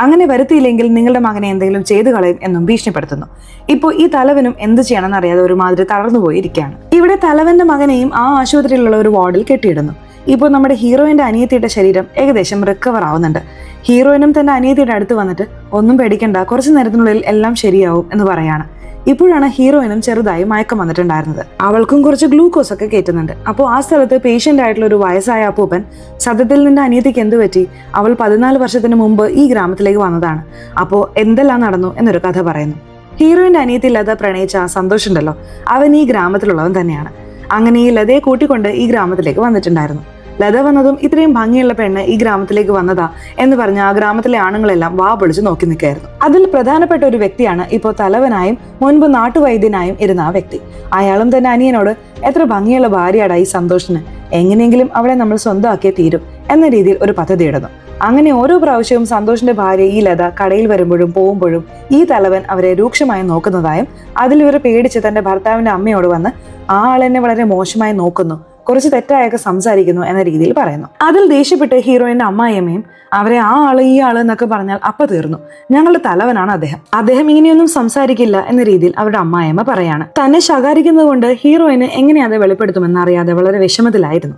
അങ്ങനെ വരുത്തിയില്ലെങ്കിൽ നിങ്ങളുടെ മകനെ എന്തെങ്കിലും ചെയ്തു കളയും എന്നും ഭീഷണിപ്പെടുത്തുന്നു. ഇപ്പോൾ ഈ തലവനും എന്ത് ചെയ്യണമെന്ന് അറിയാതെ ഒരുമാതിരി തളർന്നു പോയിരിക്കുകയാണ്. ഇവിടെ തലവന്റെ മകനെയും ആ ആശുപത്രിയിലുള്ള ഒരു വാർഡിൽ കെട്ടിയിടുന്നു. ഇപ്പോൾ നമ്മുടെ ഹീറോയിന്റെ അനിയത്തിയുടെ ശരീരം ഏകദേശം റിക്കവർ ആവുന്നുണ്ട്. ഹീറോയിനും തന്റെ അനിയത്തിയുടെ അടുത്ത് വന്നിട്ട് ഒന്നും പേടിക്കണ്ട, കുറച്ചു നേരത്തിനുള്ളിൽ എല്ലാം ശരിയാവും എന്ന് പറയാണ്. ഇപ്പോഴാണ് ഹീറോയിനും ചെറുതായി മയക്കം വന്നിട്ടുണ്ടായിരുന്നത്. അവൾക്കും കുറച്ച് ഗ്ലൂക്കോസ് ഒക്കെ കയറ്റുന്നുണ്ട്. അപ്പോൾ ആ സ്ഥലത്ത് പേഷ്യന്റ് ആയിട്ടുള്ള ഒരു വയസ്സായ അപ്പൂപ്പൻ, സത്യത്തിൽ നിന്റെ അനിയത്തിക്ക് എന്ത് പറ്റി, അവൾ 14 വർഷത്തിന് മുമ്പ് ഈ ഗ്രാമത്തിലേക്ക് വന്നതാണ്, അപ്പോൾ എന്തെല്ലാം നടന്നു എന്നൊരു കഥ പറയുന്നു. ഹീറോയിന്റെ അനിയത്തി ലത പ്രണയിച്ച സന്തോഷുണ്ടല്ലോ, അവൻ ഈ ഗ്രാമത്തിലുള്ളവൻ തന്നെയാണ്. അങ്ങനെ ഈ ലതയെ കൂട്ടിക്കൊണ്ട് ഈ ഗ്രാമത്തിലേക്ക് വന്നിട്ടുണ്ടായിരുന്നു. ലത വന്നതും ഇത്രയും ഭംഗിയുള്ള പെണ്ണ് ഈ ഗ്രാമത്തിലേക്ക് വന്നതാ എന്ന് പറഞ്ഞ് ആ ഗ്രാമത്തിലെ ആണുങ്ങളെല്ലാം വാ പൊളിച്ച് നോക്കി നിൽക്കായിരുന്നു. അതിൽ പ്രധാനപ്പെട്ട ഒരു വ്യക്തിയാണ് ഇപ്പോൾ തലവനായും മുൻപ് നാട്ടുവൈദ്യനായും ഇരുന്ന ആ വ്യക്തി. അയാളും തന്നെ അനിയനോട് എത്ര ഭംഗിയുള്ള ഭാര്യയാടാ ഈ സന്തോഷിന്, എങ്ങനെയെങ്കിലും അവളെ നമ്മൾ സ്വന്തമാക്കിയേ തീരും എന്ന രീതിയിൽ ഒരു പദ്ധതി ഇടുന്നു. അങ്ങനെ ഓരോ പ്രാവശ്യവും സന്തോഷിന്റെ ഭാര്യ ഈ ലത കടയിൽ വരുമ്പോഴും പോകുമ്പോഴും ഈ തലവൻ അവരെ രൂക്ഷമായി നോക്കുന്നതായും അതിൽ ഇവർ പേടിച്ച് തന്റെ ഭർത്താവിന്റെ അമ്മയോട് വന്ന് ആ ആളെന്നെ വളരെ മോശമായി നോക്കുന്നു, കുറച്ച് തെറ്റായൊക്കെ സംസാരിക്കുന്നു എന്ന രീതിയിൽ പറയുന്നു. അതിൽ ദേഷ്യപ്പെട്ട് ഹീറോയിന്റെ അമ്മായിയമ്മയും അവരെ ആ ആള് ഈ ആള് എന്നൊക്കെ പറഞ്ഞാൽ അപ്പ തീർന്നു, ഞങ്ങളുടെ തലവനാണ് അദ്ദേഹം ഇങ്ങനെയൊന്നും സംസാരിക്കില്ല എന്ന രീതിയിൽ അവരുടെ അമ്മായിയമ്മ പറയാണ്. തന്നെ ശകാരിക്കുന്നത് കൊണ്ട് ഹീറോയിന് എങ്ങനെ അത് വെളിപ്പെടുത്തുമെന്ന് അറിയാതെ വളരെ വിഷമത്തിലായിരുന്നു.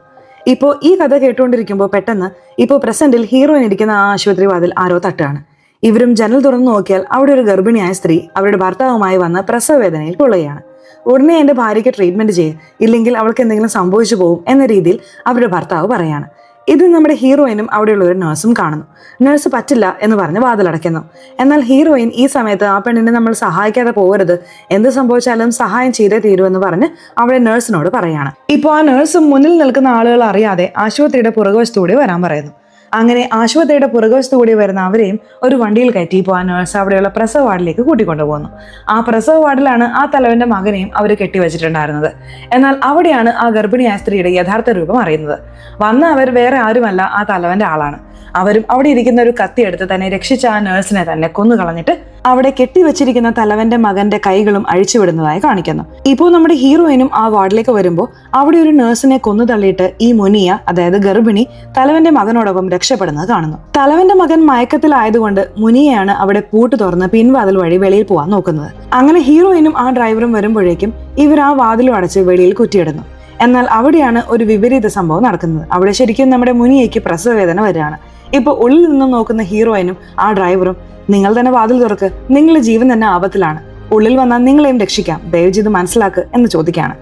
ഇപ്പോൾ ഈ കഥ കേട്ടുകൊണ്ടിരിക്കുമ്പോൾ പെട്ടെന്ന് ഇപ്പോൾ പ്രസന്റിൽ ഹീറോയിൻ ഇരിക്കുന്ന ആ ആശുപത്രി വാതിൽ ആരോ തട്ടുകയാണ്. ഇവരും ജനൽ തുറന്നു നോക്കിയാൽ അവിടെ ഒരു ഗർഭിണിയായ സ്ത്രീ അവരുടെ ഭർത്താവുമായി വന്ന് പ്രസവ വേദനയിൽ പൊള്ളുകയാണ്. ഉടനെ എൻ്റെ ഭാര്യയ്ക്ക് ട്രീറ്റ്മെന്റ് ചെയ്യും, ഇല്ലെങ്കിൽ അവൾക്ക് എന്തെങ്കിലും സംഭവിച്ചു പോകും എന്ന രീതിയിൽ അവരുടെ ഭർത്താവ് പറയാണ്. ഇത് നമ്മുടെ ഹീറോയിനും അവിടെയുള്ള ഒരു നഴ്സും കാണുന്നു. നഴ്സ് പറ്റില്ല എന്ന് പറഞ്ഞ് വാതിലടയ്ക്കുന്നു. എന്നാൽ ഹീറോയിൻ ഈ സമയത്ത് ആ പെണ്ണിനെ നമ്മൾ സഹായിക്കാതെ പോകരുത്, എന്ത് സംഭവിച്ചാലും സഹായം ചെയ്തേ തീരുമെന്ന് പറഞ്ഞ് അവിടെ നഴ്സിനോട് പറയാണ്. ഇപ്പോൾ ആ നഴ്സും മുന്നിൽ നിൽക്കുന്ന ആളുകൾ അറിയാതെ ആശുപത്രിയുടെ പുറകുവശത്തൂടെ വരാൻ പറയുന്നു. അങ്ങനെ ആശുപത്രിയുടെ പുറകുവശത്ത് കൂടി വരുന്ന അവരെയും ഒരു വണ്ടിയിൽ കയറ്റി ഇപ്പോൾ ആ നഴ്സ് അവിടെയുള്ള പ്രസവ വാർഡിലേക്ക് കൂട്ടിക്കൊണ്ടുപോകുന്നു. ആ പ്രസവ വാർഡിലാണ് ആ തലവന്റെ മകനെയും അവർ കെട്ടിവെച്ചിട്ടുണ്ടായിരുന്നത്. എന്നാൽ അവിടെയാണ് ആ ഗർഭിണിയായ സ്ത്രീയുടെ യഥാർത്ഥ രൂപം അറിയുന്നത്. വന്ന അവർ വേറെ ആരുമല്ല, ആ തലവന്റെ ആളാണ്. അവരും അവിടെ ഇരിക്കുന്ന ഒരു കത്തിയെടുത്ത് തന്നെ രക്ഷിച്ച ആ നഴ്സിനെ തന്നെ കൊന്നുകളഞ്ഞിട്ട് അവിടെ കെട്ടിവെച്ചിരിക്കുന്ന തലവന്റെ മകന്റെ കൈകളും അഴിച്ചുവിടുന്നതായി കാണിക്കുന്നു. ഇപ്പോൾ നമ്മുടെ ഹീറോയിനും ആ വാർഡിലേക്ക് വരുമ്പോൾ അവിടെ ഒരു നഴ്സിനെ കൊന്നു തള്ളിയിട്ട് ഈ മുനിയ, അതായത് ഗർഭിണി, തലവന്റെ മകനോടൊപ്പം രക്ഷപ്പെടുന്നത് കാണുന്നു. തലവന്റെ മകൻ മയക്കത്തിലായതുകൊണ്ട് മുനിയെയാണ് അവിടെ പൂട്ട് തുറന്ന് പിൻവാതിൽ വഴി വെളിയിൽ പോകാൻ നോക്കുന്നത്. അങ്ങനെ ഹീറോയിനും ആ ഡ്രൈവറും വരുമ്പോഴേക്കും ഇവർ ആ വാതിലും അടച്ച് വെളിയിൽ കുറ്റിയിടുന്നു. എന്നാൽ അവിടെയാണ് ഒരു വിപരീത സംഭവം നടക്കുന്നത്. അവിടെ ശരിക്കും നമ്മുടെ മുനിയയ്ക്ക് പ്രസവവേദന വരികയാണ്. ഇപ്പൊ ഉള്ളിൽ നിന്നും നോക്കുന്ന ഹീറോയിനും ആ ഡ്രൈവറും നിങ്ങൾ തന്നെ വാതിൽ തുറക്ക്, നിങ്ങളുടെ ജീവൻ തന്നെ ആപത്തിലാണ്, ഉള്ളിൽ വന്നാൽ നിങ്ങളെയും രക്ഷിക്കാം, ദയവ് ചെയ്ത് മനസ്സിലാക്ക് എന്ന് ചോദിക്കുകയാണ്.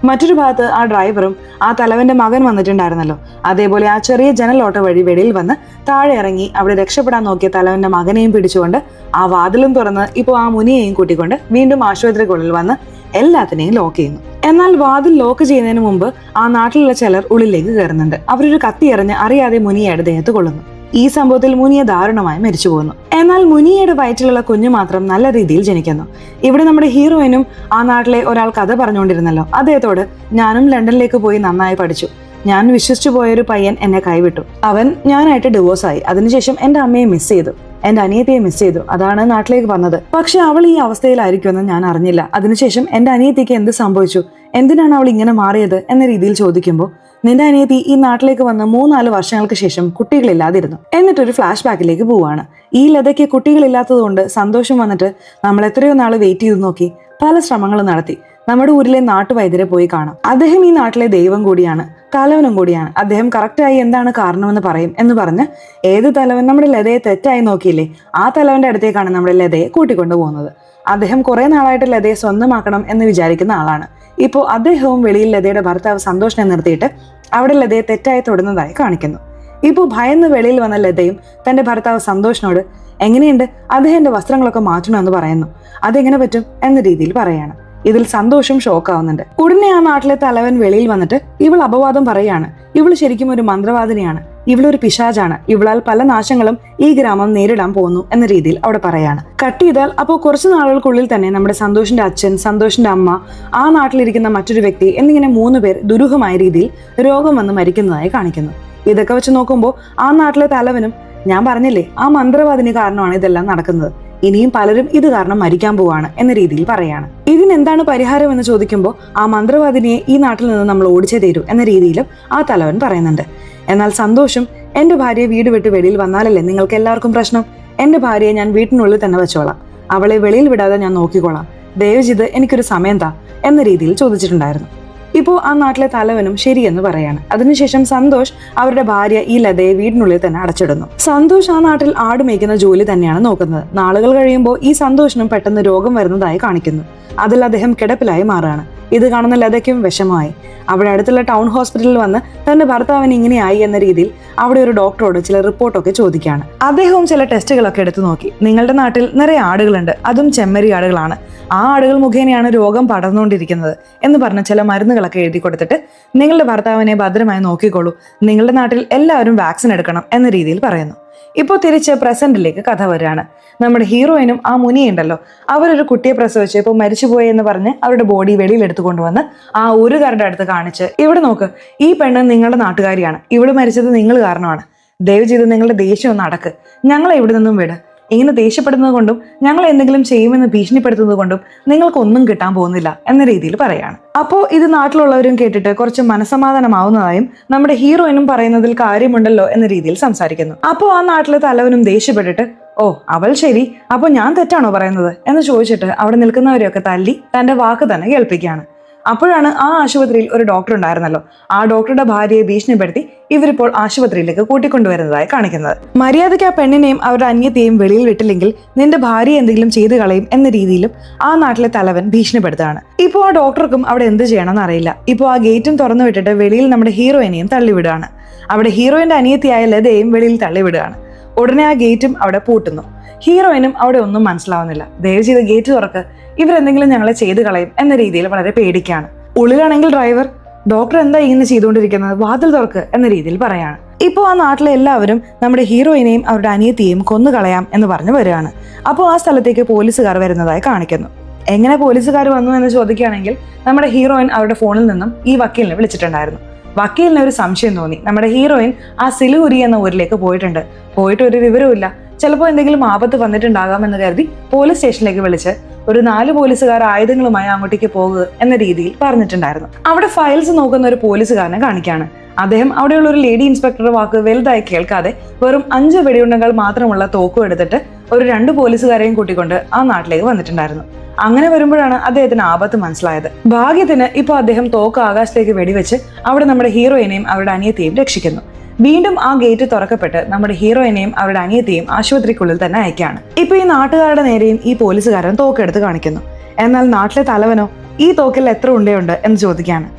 മറ്റൊരു ഭാഗത്ത് ആ ഡ്രൈവറും ആ തലവന്റെ മകൻ വന്നിട്ടുണ്ടായിരുന്നല്ലോ, അതേപോലെ ആ ചെറിയ ജനലോട്ട വഴി വെളിയിൽ വന്ന് താഴെ ഇറങ്ങി അവിടെ രക്ഷപ്പെടാൻ നോക്കിയ തലവന്റെ മകനെയും പിടിച്ചുകൊണ്ട് ആ വാതിലും തുറന്ന് ഇപ്പോൾ ആ മുനിയെയും കൂട്ടിക്കൊണ്ട് വീണ്ടും ആശുപത്രിക്കുള്ളിൽ വന്ന് എല്ലാത്തിനെയും ലോക്ക് ചെയ്യുന്നു. എന്നാൽ വാതിൽ ലോക്ക് ചെയ്യുന്നതിന് മുമ്പ് ആ നാട്ടിലുള്ള ചിലർ ഉള്ളിലേക്ക് കയറുന്നുണ്ട്. അവരൊരു കത്തി എറിഞ്ഞ് അറിയാതെ മുനിയയുടെ ദേഹത്ത് കൊള്ളുന്നു. ഈ സംഭവത്തിൽ മുനിയ ദാരുണമായി മരിച്ചു പോകുന്നു. എന്നാൽ മുനിയയുടെ വയറ്റിലുള്ള കുഞ്ഞു മാത്രം നല്ല രീതിയിൽ ജനിക്കുന്നു. ഇവിടെ നമ്മുടെ ഹീറോയിനും ആ നാട്ടിലെ ഒരാൾ കഥ പറഞ്ഞുകൊണ്ടിരുന്നല്ലോ, അദ്ദേഹത്തോട് ഞാനും ലണ്ടനിലേക്ക് പോയി നന്നായി പഠിച്ചു, ഞാൻ വിശ്വസിച്ചു പോയൊരു പയ്യൻ എന്നെ കൈവിട്ടു, അവൻ ഞാനായിട്ട് ഡിവോഴ്സായി, അതിനുശേഷം എന്റെ അമ്മയെ മിസ് ചെയ്തു, എന്റെ അനിയത്തിയെ മിസ് ചെയ്തു, അതാണ് നാട്ടിലേക്ക് വന്നത്. പക്ഷെ അവൾ ഈ അവസ്ഥയിലായിരിക്കുമെന്ന് ഞാൻ അറിഞ്ഞില്ല. അതിനുശേഷം എന്റെ അനിയത്തിക്ക് എന്ത് സംഭവിച്ചു, എന്തിനാണ് അവൾ ഇങ്ങനെ മാറിയത് എന്ന രീതിയിൽ ചോദിക്കുമ്പോൾ നിന്റെ അനിയത്തി ഈ നാട്ടിലേക്ക് വന്ന് 3-4 വർഷങ്ങൾക്ക് ശേഷം കുട്ടികളില്ലാതിരുന്നു. എന്നിട്ടൊരു ഫ്ലാഷ് ബാക്കിലേക്ക് പോവാണ്. ഈ ലതയ്ക്ക് കുട്ടികളില്ലാത്തതുകൊണ്ട് സന്തോഷം വന്നിട്ട് നമ്മൾ എത്രയോ നാൾ വെയിറ്റ് ചെയ്ത് നോക്കി, പല ശ്രമങ്ങളും നടത്തി. നമ്മുടെ ഊരിലെ നാട്ടുവൈദ്യരെ പോയി കാണാം, അദ്ദേഹം ഈ നാട്ടിലെ ദൈവം കൂടിയാണ്, തലവനും കൂടിയാണ്, അദ്ദേഹം കറക്റ്റായി എന്താണ് കാരണമെന്ന് പറയും എന്ന് പറഞ്ഞ് ഏത് തലവൻ നമ്മുടെ ലതയെ തെറ്റായി നോക്കിയില്ലേ, ആ തലവന്റെ അടുത്തേക്കാണ് നമ്മുടെ ലതയെ കൂട്ടിക്കൊണ്ടു പോകുന്നത്. അദ്ദേഹം കുറെ നാളായിട്ട് ലതയെ സ്വന്തമാക്കണം എന്ന് വിചാരിക്കുന്ന ആളാണ്. ഇപ്പോൾ അദ്ദേഹവും വെളിയിൽ ലതയുടെ ഭർത്താവ് സന്തോഷിനെ നിർത്തിയിട്ട് അവിടെ ലതയെ തെറ്റായി തൊടുന്നതായി കാണിക്കുന്നു. ഇപ്പോൾ ഭയന്ന് വെളിയിൽ വന്ന ലതയും തന്റെ ഭർത്താവ് സന്തോഷിനോട് എങ്ങനെയുണ്ട്, അദ്ദേഹം എന്റെ വസ്ത്രങ്ങളൊക്കെ മാറ്റണമെന്ന് പറയുന്നു, അതെങ്ങനെ പറ്റും എന്ന രീതിയിൽ പറയാണ്. ഇതിൽ സന്തോഷം ഷോക്കാവുന്നുണ്ട്. ഉടനെ ആ നാട്ടിലെ തലവൻ വെളിയിൽ വന്നിട്ട് ഇവൾ അപവാദം പറയാണ്, ഇവൾ ശരിക്കും ഒരു മന്ത്രവാദിനിയാണ്, ഇവളൊരു പിശാചാണ്, ഇവളാൽ പല നാശങ്ങളും ഈ ഗ്രാമം നേരിടാൻ പോകുന്നു എന്ന രീതിയിൽ അവിടെ പറയാണ്. കട്ട് ചെയ്താൽ അപ്പോൾ കുറച്ചു നാളുകൾക്കുള്ളിൽ തന്നെ നമ്മുടെ സന്തോഷിന്റെ അച്ഛൻ, സന്തോഷിന്റെ അമ്മ, ആ നാട്ടിലിരിക്കുന്ന മറ്റൊരു വ്യക്തി എന്നിങ്ങനെ 3 പേർ ദുരൂഹമായ രീതിയിൽ രോഗം വന്ന് മരിക്കുന്നതായി കാണിക്കുന്നു. ഇതൊക്കെ വെച്ച് നോക്കുമ്പോൾ ആ നാട്ടിലെ തലവനും ഞാൻ പറഞ്ഞില്ലേ ആ മന്ത്രവാദിനി കാരണമാണ് ഇതെല്ലാം നടക്കുന്നത്, ഇനിയും പലരും ഇത് കാരണം മരിക്കാൻ പോവാണ് എന്ന രീതിയിൽ പറയാണ്. ഇതിനെന്താണ് പരിഹാരം എന്ന് ചോദിക്കുമ്പോൾ ആ മന്ത്രവാദിനിയെ ഈ നാട്ടിൽ നിന്ന് നമ്മൾ ഓടിച്ചേ തീരൂ എന്ന രീതിയിലും ആ തലവൻ പറയുന്നുണ്ട്. എന്നാൽ സന്തോഷം എന്റെ ഭാര്യയെ വീട് വിട്ട് വെളിയിൽ വന്നാലല്ലേ നിങ്ങൾക്ക് എല്ലാവർക്കും പ്രശ്നം, എന്റെ ഭാര്യയെ ഞാൻ വീട്ടിനുള്ളിൽ തന്നെ വെച്ചോളാം, അവളെ വെളിയിൽ വിടാതെ ഞാൻ നോക്കിക്കോളാം, ദയവ് ചെയ്ത് എനിക്കൊരു സമയം താ എന്ന രീതിയിൽ ചോദിച്ചിട്ടുണ്ടായിരുന്നു. ഇപ്പോൾ ആ നാട്ടിലെ തലവനും ശരിയെന്ന് പറയാണ്. അതിനുശേഷം സന്തോഷ് അവരുടെ ഭാര്യ ഈ ലതയെ വീടിനുള്ളിൽ തന്നെ അടച്ചിടുന്നു. സന്തോഷ് ആ നാട്ടിൽ ആട് മേയ്ക്കുന്ന ജോലി തന്നെയാണ് നോക്കുന്നത്. നാളുകൾ കഴിയുമ്പോൾ ഈ സന്തോഷിനും പെട്ടെന്ന് രോഗം വരുന്നതായി കാണിക്കുന്നു. അതിൽ അദ്ദേഹം കിടപ്പിലായി മാറുകയാണ്. ഇത് കാണുന്ന ലതയ്ക്കും വിഷമമായി. അവിടെ അടുത്തുള്ള ടൗൺ ഹോസ്പിറ്റലിൽ വന്ന് തന്റെ ഭർത്താവിന് ഇങ്ങനെയായി എന്ന രീതിയിൽ അവിടെ ഒരു ഡോക്ടറോട് ചില റിപ്പോർട്ടൊക്കെ ചോദിക്കുകയാണ്. അദ്ദേഹവും ചില ടെസ്റ്റുകളൊക്കെ എടുത്തു നോക്കി. നിങ്ങളുടെ നാട്ടിൽ നിറയെ ആടുകളുണ്ട്, അതും ചെമ്മരി ആടുകളാണ്, ആ ആടുകൾ മുഖേനയാണ് രോഗം പടർന്നുകൊണ്ടിരിക്കുന്നത് എന്ന് പറഞ്ഞ് ചില മരുന്നുകളൊക്കെ എഴുതി കൊടുത്തിട്ട് നിങ്ങളുടെ ഭർത്താവിനെ ഭദ്രമായി നോക്കിക്കോളൂ, നിങ്ങളുടെ നാട്ടിൽ എല്ലാവരും വാക്സിൻ എടുക്കണം എന്ന രീതിയിൽ പറയുന്നു. ഇപ്പോൾ തിരിച്ച് പ്രസന്റിലേക്ക് കഥ വരികയാണ്. നമ്മുടെ ഹീറോയിനും ആ മുനിയുണ്ടല്ലോ, അവരൊരു കുട്ടിയെ പ്രസവിച്ച് ഇപ്പോൾ മരിച്ചുപോയി എന്ന് പറഞ്ഞ് അവരുടെ ബോഡി വെളിയിൽ എടുത്തു കൊണ്ടുവന്ന് ആ ഊരുകാരുടെ അടുത്ത് കാണിച്ച് ഇവിടെ നോക്ക്, ഈ പെണ്ണ് നിങ്ങളുടെ നാട്ടുകാരിയാണ്, ഇവള് മരിച്ചത് നിങ്ങൾ കാരണമാണ്, ദയവ് ചെയ്ത് നിങ്ങളുടെ ദേഷ്യം ഒന്ന് അടക്ക്, ഞങ്ങളെ ഇവിടെ നിന്നും വിട്, ഇങ്ങനെ ദേഷ്യപ്പെടുന്നത് കൊണ്ടും ഞങ്ങൾ എന്തെങ്കിലും ചെയ്യുമെന്ന് ഭീഷണിപ്പെടുത്തുന്നത് കൊണ്ടും നിങ്ങൾക്കൊന്നും കിട്ടാൻ പോകുന്നില്ല എന്ന രീതിയിൽ പറയാണ്. അപ്പോൾ ഇത് നാട്ടിലുള്ളവരും കേട്ടിട്ട് കുറച്ച് മനസമാധാനമാവുന്നതായും നമ്മുടെ ഹീറോയിനും പറയുന്നതിൽ കാര്യമുണ്ടല്ലോ എന്ന രീതിയിൽ സംസാരിക്കുന്നു. അപ്പോൾ ആ നാട്ടിലെ തലവനും ദേഷ്യപ്പെട്ടിട്ട് ഓ അവൾ ശരി, അപ്പൊ ഞാൻ തെറ്റാണോ പറയുന്നത് എന്ന് ചോദിച്ചിട്ട് അവിടെ നിൽക്കുന്നവരെയൊക്കെ തല്ലി തന്റെ വാക്ക് തന്നെ കേൾപ്പിക്കുകയാണ്. അപ്പോഴാണ് ആ ആശുപത്രിയിൽ ഒരു ഡോക്ടർ ഉണ്ടായിരുന്നല്ലോ, ആ ഡോക്ടറുടെ ഭാര്യയെ ഭീഷണിപ്പെടുത്തി ഇവരിപ്പോൾ ആശുപത്രിയിലേക്ക് കൂട്ടിക്കൊണ്ടുവരുന്നതായി കാണിക്കുന്നത്. മര്യാദയ്ക്ക് ആ പെണ്ണിനെയും അവരുടെ അന്യത്തെയും വെളിയിൽ വിട്ടില്ലെങ്കിൽ നിന്റെ ഭാര്യയെ എന്തെങ്കിലും ചെയ്തു കളയും എന്ന രീതിയിലും ആ നാട്ടിലെ തലവൻ ഭീഷണിപ്പെടുത്തുകയാണ്. ഇപ്പോൾ ആ ഡോക്ടർക്കും അവിടെ എന്ത് ചെയ്യണമെന്ന് അറിയില്ല. ഇപ്പോൾ ആ ഗേറ്റും തുറന്നു വിട്ടിട്ട് വെളിയിൽ നമ്മുടെ ഹീറോയിനെയും തള്ളിവിടുകയാണ്. അവിടെ ഹീറോയിന്റെ അനിയത്തിയായ ലതയും വെളിയിൽ തള്ളിവിടുകയാണ്. ഉടനെ ആ ഗേറ്റും അവിടെ പൂട്ടുന്നു. ഹീറോയിനും അവിടെ ഒന്നും മനസ്സിലാവുന്നില്ല. ദയവ് ചെയ്ത് ഗേറ്റ് തുറക്ക്, ഇവരെന്തെങ്കിലും ഞങ്ങളെ ചെയ്തു കളയും എന്ന രീതിയിൽ വളരെ പേടിക്കാണ്. ഉള്ളിലാണെങ്കിൽ ഡ്രൈവർ ഡോക്ടർ എന്താ ഇങ്ങനെ ചെയ്തുകൊണ്ടിരിക്കുന്നത്, വാതിൽ തുറക്ക് എന്ന രീതിയിൽ പറയാണ്. ഇപ്പോൾ ആ നാട്ടിലെ എല്ലാവരും നമ്മുടെ ഹീറോയിനെയും അവരുടെ അനിയത്തിയെയും കൊന്നുകളയാം എന്ന് പറഞ്ഞു വരികയാണ്. അപ്പോൾ ആ സ്ഥലത്തേക്ക് പോലീസുകാർ വരുന്നതായി കാണിക്കുന്നു. എങ്ങനെ പോലീസുകാർ വന്നു എന്ന് ചോദിക്കുകയാണെങ്കിൽ നമ്മുടെ ഹീറോയിൻ അവരുടെ ഫോണിൽ നിന്നും ഈ വക്കീലിനെ വിളിച്ചിട്ടുണ്ടായിരുന്നു. വക്കീലിന് ഒരു സംശയം തോന്നി, നമ്മുടെ ഹീറോയിൻ ആ സിലിഗുരി എന്ന ഊരിലേക്ക് പോയിട്ട് ഒരു വിവരവുമില്ല, ചിലപ്പോൾ എന്തെങ്കിലും ആപത്ത് വന്നിട്ടുണ്ടാകാമെന്ന് കരുതി പോലീസ് സ്റ്റേഷനിലേക്ക് വിളിച്ച് ഒരു 4 പോലീസുകാർ ആയുധങ്ങളുമായി അങ്ങോട്ടേക്ക് പോകുക എന്ന രീതിയിൽ പറഞ്ഞിട്ടുണ്ടായിരുന്നു. അവിടെ ഫയൽസ് നോക്കുന്ന ഒരു പോലീസുകാരനെ കാണിക്കാണ്. അദ്ദേഹം അവിടെയുള്ള ഒരു ലേഡി ഇൻസ്പെക്ടറുടെ വാക്ക് വലുതായി കേൾക്കാതെ വെറും 5 വെടിയുണ്ടകൾ മാത്രമുള്ള തോക്കും എടുത്തിട്ട് ഒരു 2 പോലീസുകാരെയും കൂട്ടിക്കൊണ്ട് ആ നാട്ടിലേക്ക് വന്നിട്ടുണ്ടായിരുന്നു. അങ്ങനെ വരുമ്പോഴാണ് അദ്ദേഹത്തിന് ആപത്ത് മനസ്സിലായത്. ഭാഗ്യത്തിന് ഇപ്പോൾ അദ്ദേഹം തോക്ക് ആകാശത്തേക്ക് വെടിവെച്ച് അവിടെ നമ്മുടെ ഹീറോയിനെയും അവരുടെ അനിയത്തെയും രക്ഷിക്കുന്നു. വീണ്ടും ആ ഗേറ്റ് തുറക്കപ്പെട്ട് നമ്മുടെ ഹീറോയിനെയും അവരുടെ അനിയത്തെയും ആശുപത്രിക്കുള്ളിൽ തന്നെ അയക്കാണ്. ഇപ്പൊ ഈ നാട്ടുകാരുടെ നേരെയും ഈ പോലീസുകാരൻ തോക്കെടുത്ത് കാണിക്കുന്നു. എന്നാൽ നാട്ടിലെ തലവനോ ഈ തോക്കിൽ എത്ര ഉണ്ടയുണ്ട് എന്ന് ചോദിക്കാണ്.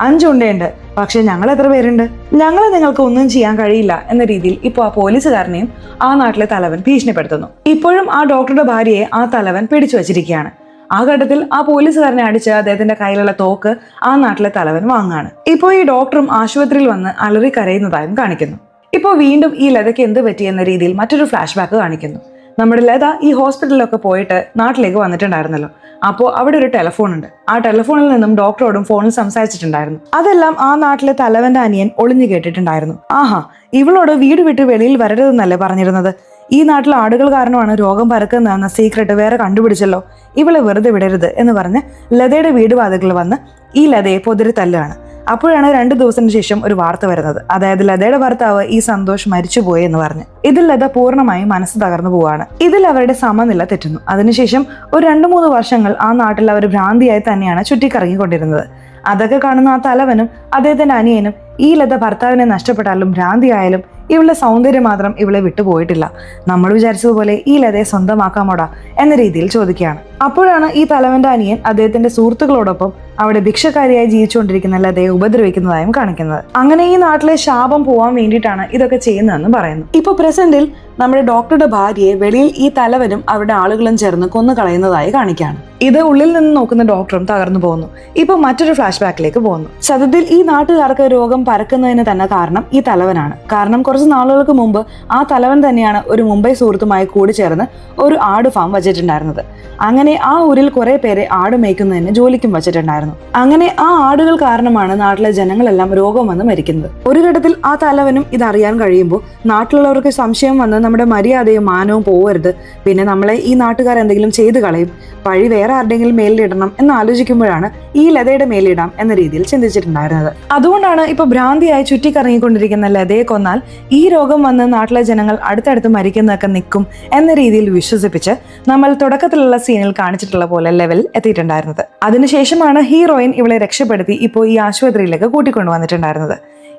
5 ഉണ്ടയുണ്ട്, പക്ഷെ ഞങ്ങൾ എത്ര പേരുണ്ട്, ഞങ്ങളെ നിങ്ങൾക്ക് ഒന്നും ചെയ്യാൻ കഴിയില്ല എന്ന രീതിയിൽ ഇപ്പോൾ ആ പോലീസുകാരനെയും ആ നാട്ടിലെ തലവൻ ഭീഷണിപ്പെടുത്തുന്നു. ഇപ്പോഴും ആ ഡോക്ടറുടെ ഭാര്യയെ ആ തലവൻ പിടിച്ചു വച്ചിരിക്കുകയാണ്. ആ ഘട്ടത്തിൽ ആ പോലീസുകാരനെ അടിച്ച് അദ്ദേഹത്തിന്റെ കയ്യിലുള്ള തോക്ക് ആ നാട്ടിലെ തലവൻ വാങ്ങാണ്. ഇപ്പോൾ ഈ ഡോക്ടറും ആശുപത്രിയിൽ വന്ന് അലറി കരയുന്നതായും കാണിക്കുന്നു. ഇപ്പോൾ വീണ്ടും ഈ ലതയ്ക്ക് എന്ത് പറ്റി എന്ന രീതിയിൽ മറ്റൊരു ഫ്ലാഷ് ബാക്ക് കാണിക്കുന്നു. നമ്മുടെ ലത ഈ ഹോസ്പിറ്റലിലൊക്കെ പോയിട്ട് നാട്ടിലേക്ക് വന്നിട്ടുണ്ടായിരുന്നല്ലോ. അപ്പോൾ അവിടെ ഒരു ടെലിഫോൺ ഉണ്ട്. ആ ടെലിഫോണിൽ നിന്നും ഡോക്ടറോടും ഫോണിൽ സംസാരിച്ചിട്ടുണ്ടായിരുന്നു. അതെല്ലാം ആ നാട്ടിലെ തലവന്റെ അനിയൻ ഒളിഞ്ഞു കേട്ടിട്ടുണ്ടായിരുന്നു. ആഹാ, ഇവളോട് വീട് വിട്ട് വെളിയിൽ വരരുതെന്നല്ലേ പറഞ്ഞിരുന്നത്? ഈ നാട്ടിലെ ആടുകൾ കാരണമാണ് രോഗം പരക്കുന്നതെന്ന സീക്രട്ട് വേറെ കണ്ടുപിടിച്ചല്ലോ, ഇവളെ വെറുതെ വിടരുത് എന്ന് പറഞ്ഞ് ലതയുടെ വീട് വാതിൽക്കൽ വന്ന് ഈ ലതയെ പൊതിരെ തല്ലുകയാണ്. അപ്പോഴാണ് 2 ദിവസത്തിന് ശേഷം ഒരു വാർത്ത വരുന്നത്. അതായത് ലതയുടെ ഭർത്താവ് ഈ സന്തോഷ് മരിച്ചുപോയി എന്ന് പറഞ്ഞ്. ഇതിൽ ലത പൂർണ്ണമായും മനസ്സ് തകർന്നു പോവാണ്. ഇതിൽ അവരുടെ സമനില തെറ്റുന്നു. അതിനുശേഷം ഒരു 2-3 വർഷങ്ങൾ ആ നാട്ടിൽ അവർ ഭ്രാന്തിയായി തന്നെയാണ് ചുറ്റിക്കറങ്ങിക്കൊണ്ടിരുന്നത്. അതൊക്കെ കാണുന്ന ആ തലവനും അദ്ദേഹത്തിന്റെ അനിയനും ഈ ലത ഭർത്താവിനെ നഷ്ടപ്പെട്ടാലും ഭ്രാന്തിയായാലും ഇവളുടെ സൗന്ദര്യം മാത്രം ഇവളെ വിട്ടുപോയിട്ടില്ല, നമ്മൾ വിചാരിച്ചതുപോലെ ഈ ലതയെ സ്വന്തമാക്കാമോടാ എന്ന രീതിയിൽ ചോദിക്കുകയാണ്. അപ്പോഴാണ് ഈ തലവന്റെ അനിയൻ അദ്ദേഹത്തിന്റെ സുഹൃത്തുക്കളോടൊപ്പം അവിടെ ഭിക്ഷക്കാരിയായി ജീവിച്ചുകൊണ്ടിരിക്കുന്ന ലതയെ ഉപദ്രവിക്കുന്നതായും കാണിക്കുന്നത്. അങ്ങനെ ഈ നാട്ടിലെ ശാപം പോവാൻ വേണ്ടിയിട്ടാണ് ഇതൊക്കെ ചെയ്യുന്നതെന്ന് പറയുന്നു. ഇപ്പൊ പ്രസന്റിൽ നമ്മുടെ ഡോക്ടറുടെ ഭാര്യയെ വെളിയിൽ ഈ തലവനും അവരുടെ ആളുകളും ചേർന്ന് കൊന്നു കളയുന്നതായി കാണിക്കുകയാണ്. ഇത് ഉള്ളിൽ നിന്ന് നോക്കുന്ന ഡോക്ടറും തകർന്നു പോകുന്നു. ഇപ്പൊ മറ്റൊരു ഫ്ലാഷ് ബാക്കിലേക്ക് പോകുന്നു. സത്യത്തിൽ ഈ നാട്ടുകാർക്ക് രോഗം പരക്കുന്നതിന് തന്നെ കാരണം ഈ തലവനാണ്. കാരണം കുറച്ച് നാളുകൾക്ക് മുമ്പ് ആ തലവൻ തന്നെയാണ് ഒരു മുംബൈ സുഹൃത്തുമായി കൂടി ചേർന്ന് ഒരു ആട് ഫാം വച്ചിട്ടുണ്ടായിരുന്നത്. അങ്ങനെ ആ ഊരിൽ കുറെ പേരെ ആട് മേയ്ക്കുന്നതിന് ജോലിക്കും വച്ചിട്ടുണ്ടായിരുന്നു. അങ്ങനെ ആ ആടുകൾ കാരണമാണ് നാട്ടിലെ ജനങ്ങളെല്ലാം രോഗം വന്ന് മരിക്കുന്നത്. ഒരു ഘട്ടത്തിൽ ആ തലവനും ഇതറിയാൻ കഴിയുമ്പോൾ നാട്ടിലുള്ളവർക്ക് സംശയം വന്ന് നമ്മുടെ മര്യാദയും മാനവും പോവരുത്, പിന്നെ നമ്മളെ ഈ നാട്ടുകാർ എന്തെങ്കിലും ചെയ്തു കളയും, പഴി വേറെ ആരുടെങ്കിലും മേലിടണം എന്ന് ആലോചിക്കുമ്പോഴാണ് ഈ ലതയുടെ മേലിടാം എന്ന രീതിയിൽ ചിന്തിച്ചിട്ടുണ്ടായിരുന്നത്. അതുകൊണ്ടാണ് ഇപ്പൊ ഭ്രാന്തിയായി ചുറ്റിക്കറങ്ങിക്കൊണ്ടിരിക്കുന്ന ലതയെ കൊന്നാൽ ഈ രോഗം വന്ന് നാട്ടിലെ ജനങ്ങൾ അടുത്തടുത്ത് മരിക്കുന്നതൊക്കെ നിൽക്കും എന്ന രീതിയിൽ വിശ്വസിപ്പിച്ച് നമ്മൾ തുടക്കത്തിലുള്ള സീനിൽ കാണിച്ചിട്ടുള്ള പോലെ ലെവൽ എത്തിയിട്ടുണ്ടായിരുന്നത്. അതിനുശേഷമാണ് ഹീറോയിൻ ഇവളെ രക്ഷപ്പെടുത്തി ഇപ്പോൾ ഈ ആശുപത്രിയിലേക്ക് കൂട്ടിക്കൊണ്ടുവന്നിട്ടുണ്ടായിരുന്നത്.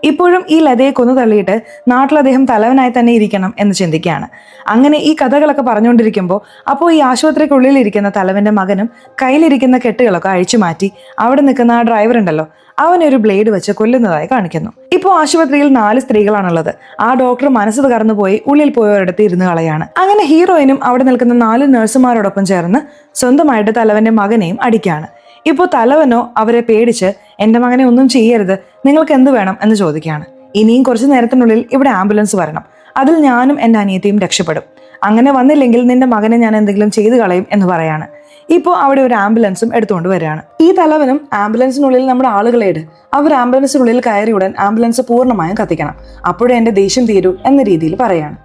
ഇപ്പോഴും ഈ ലതയെ കൊന്നു തള്ളിയിട്ട് നാട്ടിൽ അദ്ദേഹം തലവനായി തന്നെ ഇരിക്കണം എന്ന് ചിന്തിക്കുകയാണ്. അങ്ങനെ ഈ കഥകളൊക്കെ പറഞ്ഞുകൊണ്ടിരിക്കുമ്പോൾ അപ്പോൾ ഈ ആശുപത്രിക്കുള്ളിൽ ഇരിക്കുന്ന തലവന്റെ മകനും കയ്യിലിരിക്കുന്ന കെട്ടുകളൊക്കെ അഴിച്ചു മാറ്റി അവിടെ നിൽക്കുന്ന ആ ഡ്രൈവർ ഉണ്ടല്ലോ, അവനൊരു ബ്ലേഡ് വെച്ച് കൊല്ലുന്നതായി കാണിക്കുന്നു. ഇപ്പോൾ ആശുപത്രിയിൽ 4 സ്ത്രീകളാണുള്ളത്. ആ ഡോക്ടർ മനസ്സ് തകർന്നു പോയി ഉള്ളിൽ പോയവരിടത്ത് ഇരുന്ന് കളയാണ്. അങ്ങനെ ഹീറോയിനും അവിടെ നിൽക്കുന്ന 4 നഴ്സുമാരോടൊപ്പം ചേർന്ന് സ്വന്തമായിട്ട് തലവന്റെ മകനെയും അടിക്കുകയാണ്. ഇപ്പോൾ തലവനോ അവരെ പേടിച്ച് എന്റെ മകനെ ഒന്നും ചെയ്യരുത്, നിങ്ങൾക്ക് എന്ത് വേണം എന്ന് ചോദിക്കുകയാണ്. ഇനിയും കുറച്ചു നേരത്തിനുള്ളിൽ ഇവിടെ ആംബുലൻസ് വരണം, അതിൽ ഞാനും എൻ്റെ അനിയത്തിയും രക്ഷപ്പെടും, അങ്ങനെ വന്നില്ലെങ്കിൽ നിന്റെ മകനെ ഞാൻ എന്തെങ്കിലും ചെയ്തു കളയും എന്ന് പറയാണ്. ഇപ്പോൾ അവിടെ ഒരു ആംബുലൻസും എടുത്തുകൊണ്ട് വരികയാണ്. ഈ തലവനും ആംബുലൻസിനുള്ളിൽ നമ്മുടെ ആളുകളെ ഇട്, അവർ ആംബുലൻസിനുള്ളിൽ കയറി ഉടൻ ആംബുലൻസ് പൂർണ്ണമായും കത്തിക്കണം, അപ്പോഴേ എൻ്റെ ദേഷ്യം തീരൂ എന്ന രീതിയിൽ പറയാണ്.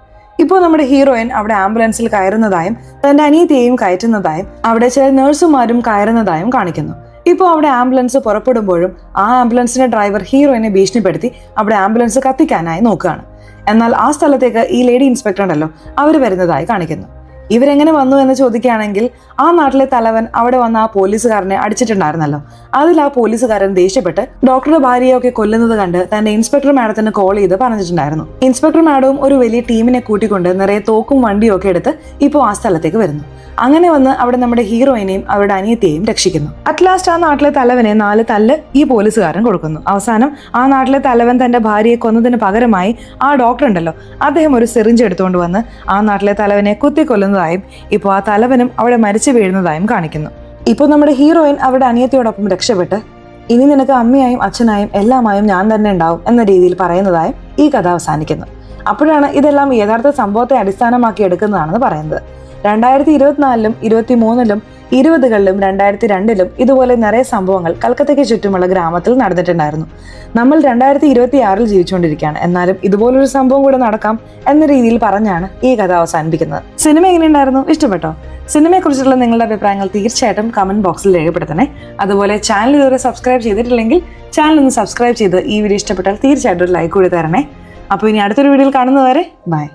ഇപ്പോൾ നമ്മുടെ ഹീറോയിൻ അവിടെ ആംബുലൻസിൽ കയറുന്നതായും തന്റെ അനിയത്തിയെയും കയറ്റുന്നതായും അവിടെ ചില നഴ്സുമാരും കയറുന്നതായും കാണിക്കുന്നു. ഇപ്പോൾ അവിടെ ആംബുലൻസ് പുറപ്പെടുമ്പോഴും ആ ആംബുലൻസിന്റെ ഡ്രൈവർ ഹീറോയിനെ ഭീഷണിപ്പെടുത്തി അവിടെ ആംബുലൻസ് കത്തിക്കാനായി നോക്കുകയാണ്. എന്നാൽ ആ സ്ഥലത്തേക്ക് ഈ ലേഡി ഇൻസ്പെക്ടർ ഉണ്ടല്ലോ, അവർ വരുന്നതായി കാണിക്കുന്നു. ഇവരെങ്ങനെ വന്നു എന്ന് ചോദിക്കുകയാണെങ്കിൽ ആ നാട്ടിലെ തലവൻ അവിടെ വന്ന ആ പോലീസുകാരനെ അടിച്ചിട്ടുണ്ടായിരുന്നല്ലോ, അതിൽ ആ പോലീസുകാരൻ ദേഷ്യപ്പെട്ട് ഡോക്ടറുടെ ഭാര്യയൊക്കെ കൊല്ലുന്നത് കണ്ട് തന്റെ ഇൻസ്പെക്ടർ മാഡത്തിന് കോൾ ചെയ്ത് പറഞ്ഞിട്ടുണ്ടായിരുന്നു. ഇൻസ്പെക്ടർ മാഡവും ഒരു വലിയ ടീമിനെ കൂട്ടിക്കൊണ്ട് നിറയെ തോക്കും വണ്ടിയും ഒക്കെ എടുത്ത് ഇപ്പോൾ ആ സ്ഥലത്തേക്ക് വരുന്നു. അങ്ങനെ വന്ന് അവിടെ നമ്മുടെ ഹീറോയിനെയും അവരുടെ അനിയത്തെയും രക്ഷിക്കുന്നു. അറ്റ് ലാസ്റ്റ് ആ നാട്ടിലെ തലവനെ 4 തല്ല് ഈ പോലീസുകാരൻ കൊടുക്കുന്നു. അവസാനം ആ നാട്ടിലെ തലവൻ തന്റെ ഭാര്യയെ കൊന്നതിന് പകരമായി ആ ഡോക്ടർ ഉണ്ടല്ലോ, അദ്ദേഹം ഒരു സിറിഞ്ച് എടുത്തുകൊണ്ട് വന്ന് ആ നാട്ടിലെ തലവനെ കുത്തിക്കൊല്ലുന്നതായും ഇപ്പോൾ ആ തലവനും അവിടെ മരിച്ചു വീഴുന്നതായും കാണിക്കുന്നു. ഇപ്പോൾ നമ്മുടെ ഹീറോയിൻ അവരുടെ അനിയത്തിയോടൊപ്പം രക്ഷപ്പെട്ട് ഇനി നിനക്ക് അമ്മയായും അച്ഛനായും എല്ലാമായും ഞാൻ തന്നെ ഉണ്ടാവും എന്ന രീതിയിൽ പറയുന്നതായും ഈ കഥ അവസാനിക്കുന്നു. അപ്പോഴാണ് ഇതെല്ലാം യഥാർത്ഥ സംഭവത്തെ അടിസ്ഥാനമാക്കി എടുക്കുന്നതാണെന്ന് പറയുന്നത്. 2024-ലും 2023-ലും 20കളിലും 2002ലും ഇതുപോലെ നിറയെ സംഭവങ്ങൾ കൽക്കത്തയ്ക്ക് ചുറ്റുമുള്ള ഗ്രാമത്തിൽ നടന്നിട്ടുണ്ടായിരുന്നു. നമ്മൾ 2026 ജീവിച്ചുകൊണ്ടിരിക്കുകയാണ്. എന്നാലും ഇതുപോലൊരു സംഭവം കൂടെ നടക്കാം എന്ന രീതിയിൽ പറഞ്ഞാണ് ഈ കഥ അവസാനിപ്പിക്കുന്നത്. സിനിമ എങ്ങനെയുണ്ടായിരുന്നു? ഇഷ്ടപ്പെട്ടോ? സിനിമയെക്കുറിച്ചുള്ള നിങ്ങളുടെ അഭിപ്രായങ്ങൾ തീർച്ചയായിട്ടും കമന്റ് ബോക്സിൽ രേഖപ്പെടുത്തണേ. അതുപോലെ ചാനൽ ഇതുവരെ സബ്സ്ക്രൈബ് ചെയ്തിട്ടില്ലെങ്കിൽ ചാനൽ ഒന്ന് സബ്സ്ക്രൈബ് ചെയ്ത് ഈ വീഡിയോ ഇഷ്ടപ്പെട്ടാൽ തീർച്ചയായിട്ടും ഒരു ലൈക്ക് കൂടി തരണേ. അപ്പോൾ ഇനി അടുത്തൊരു വീഡിയോയിൽ കാണുന്നവരെ ബൈ.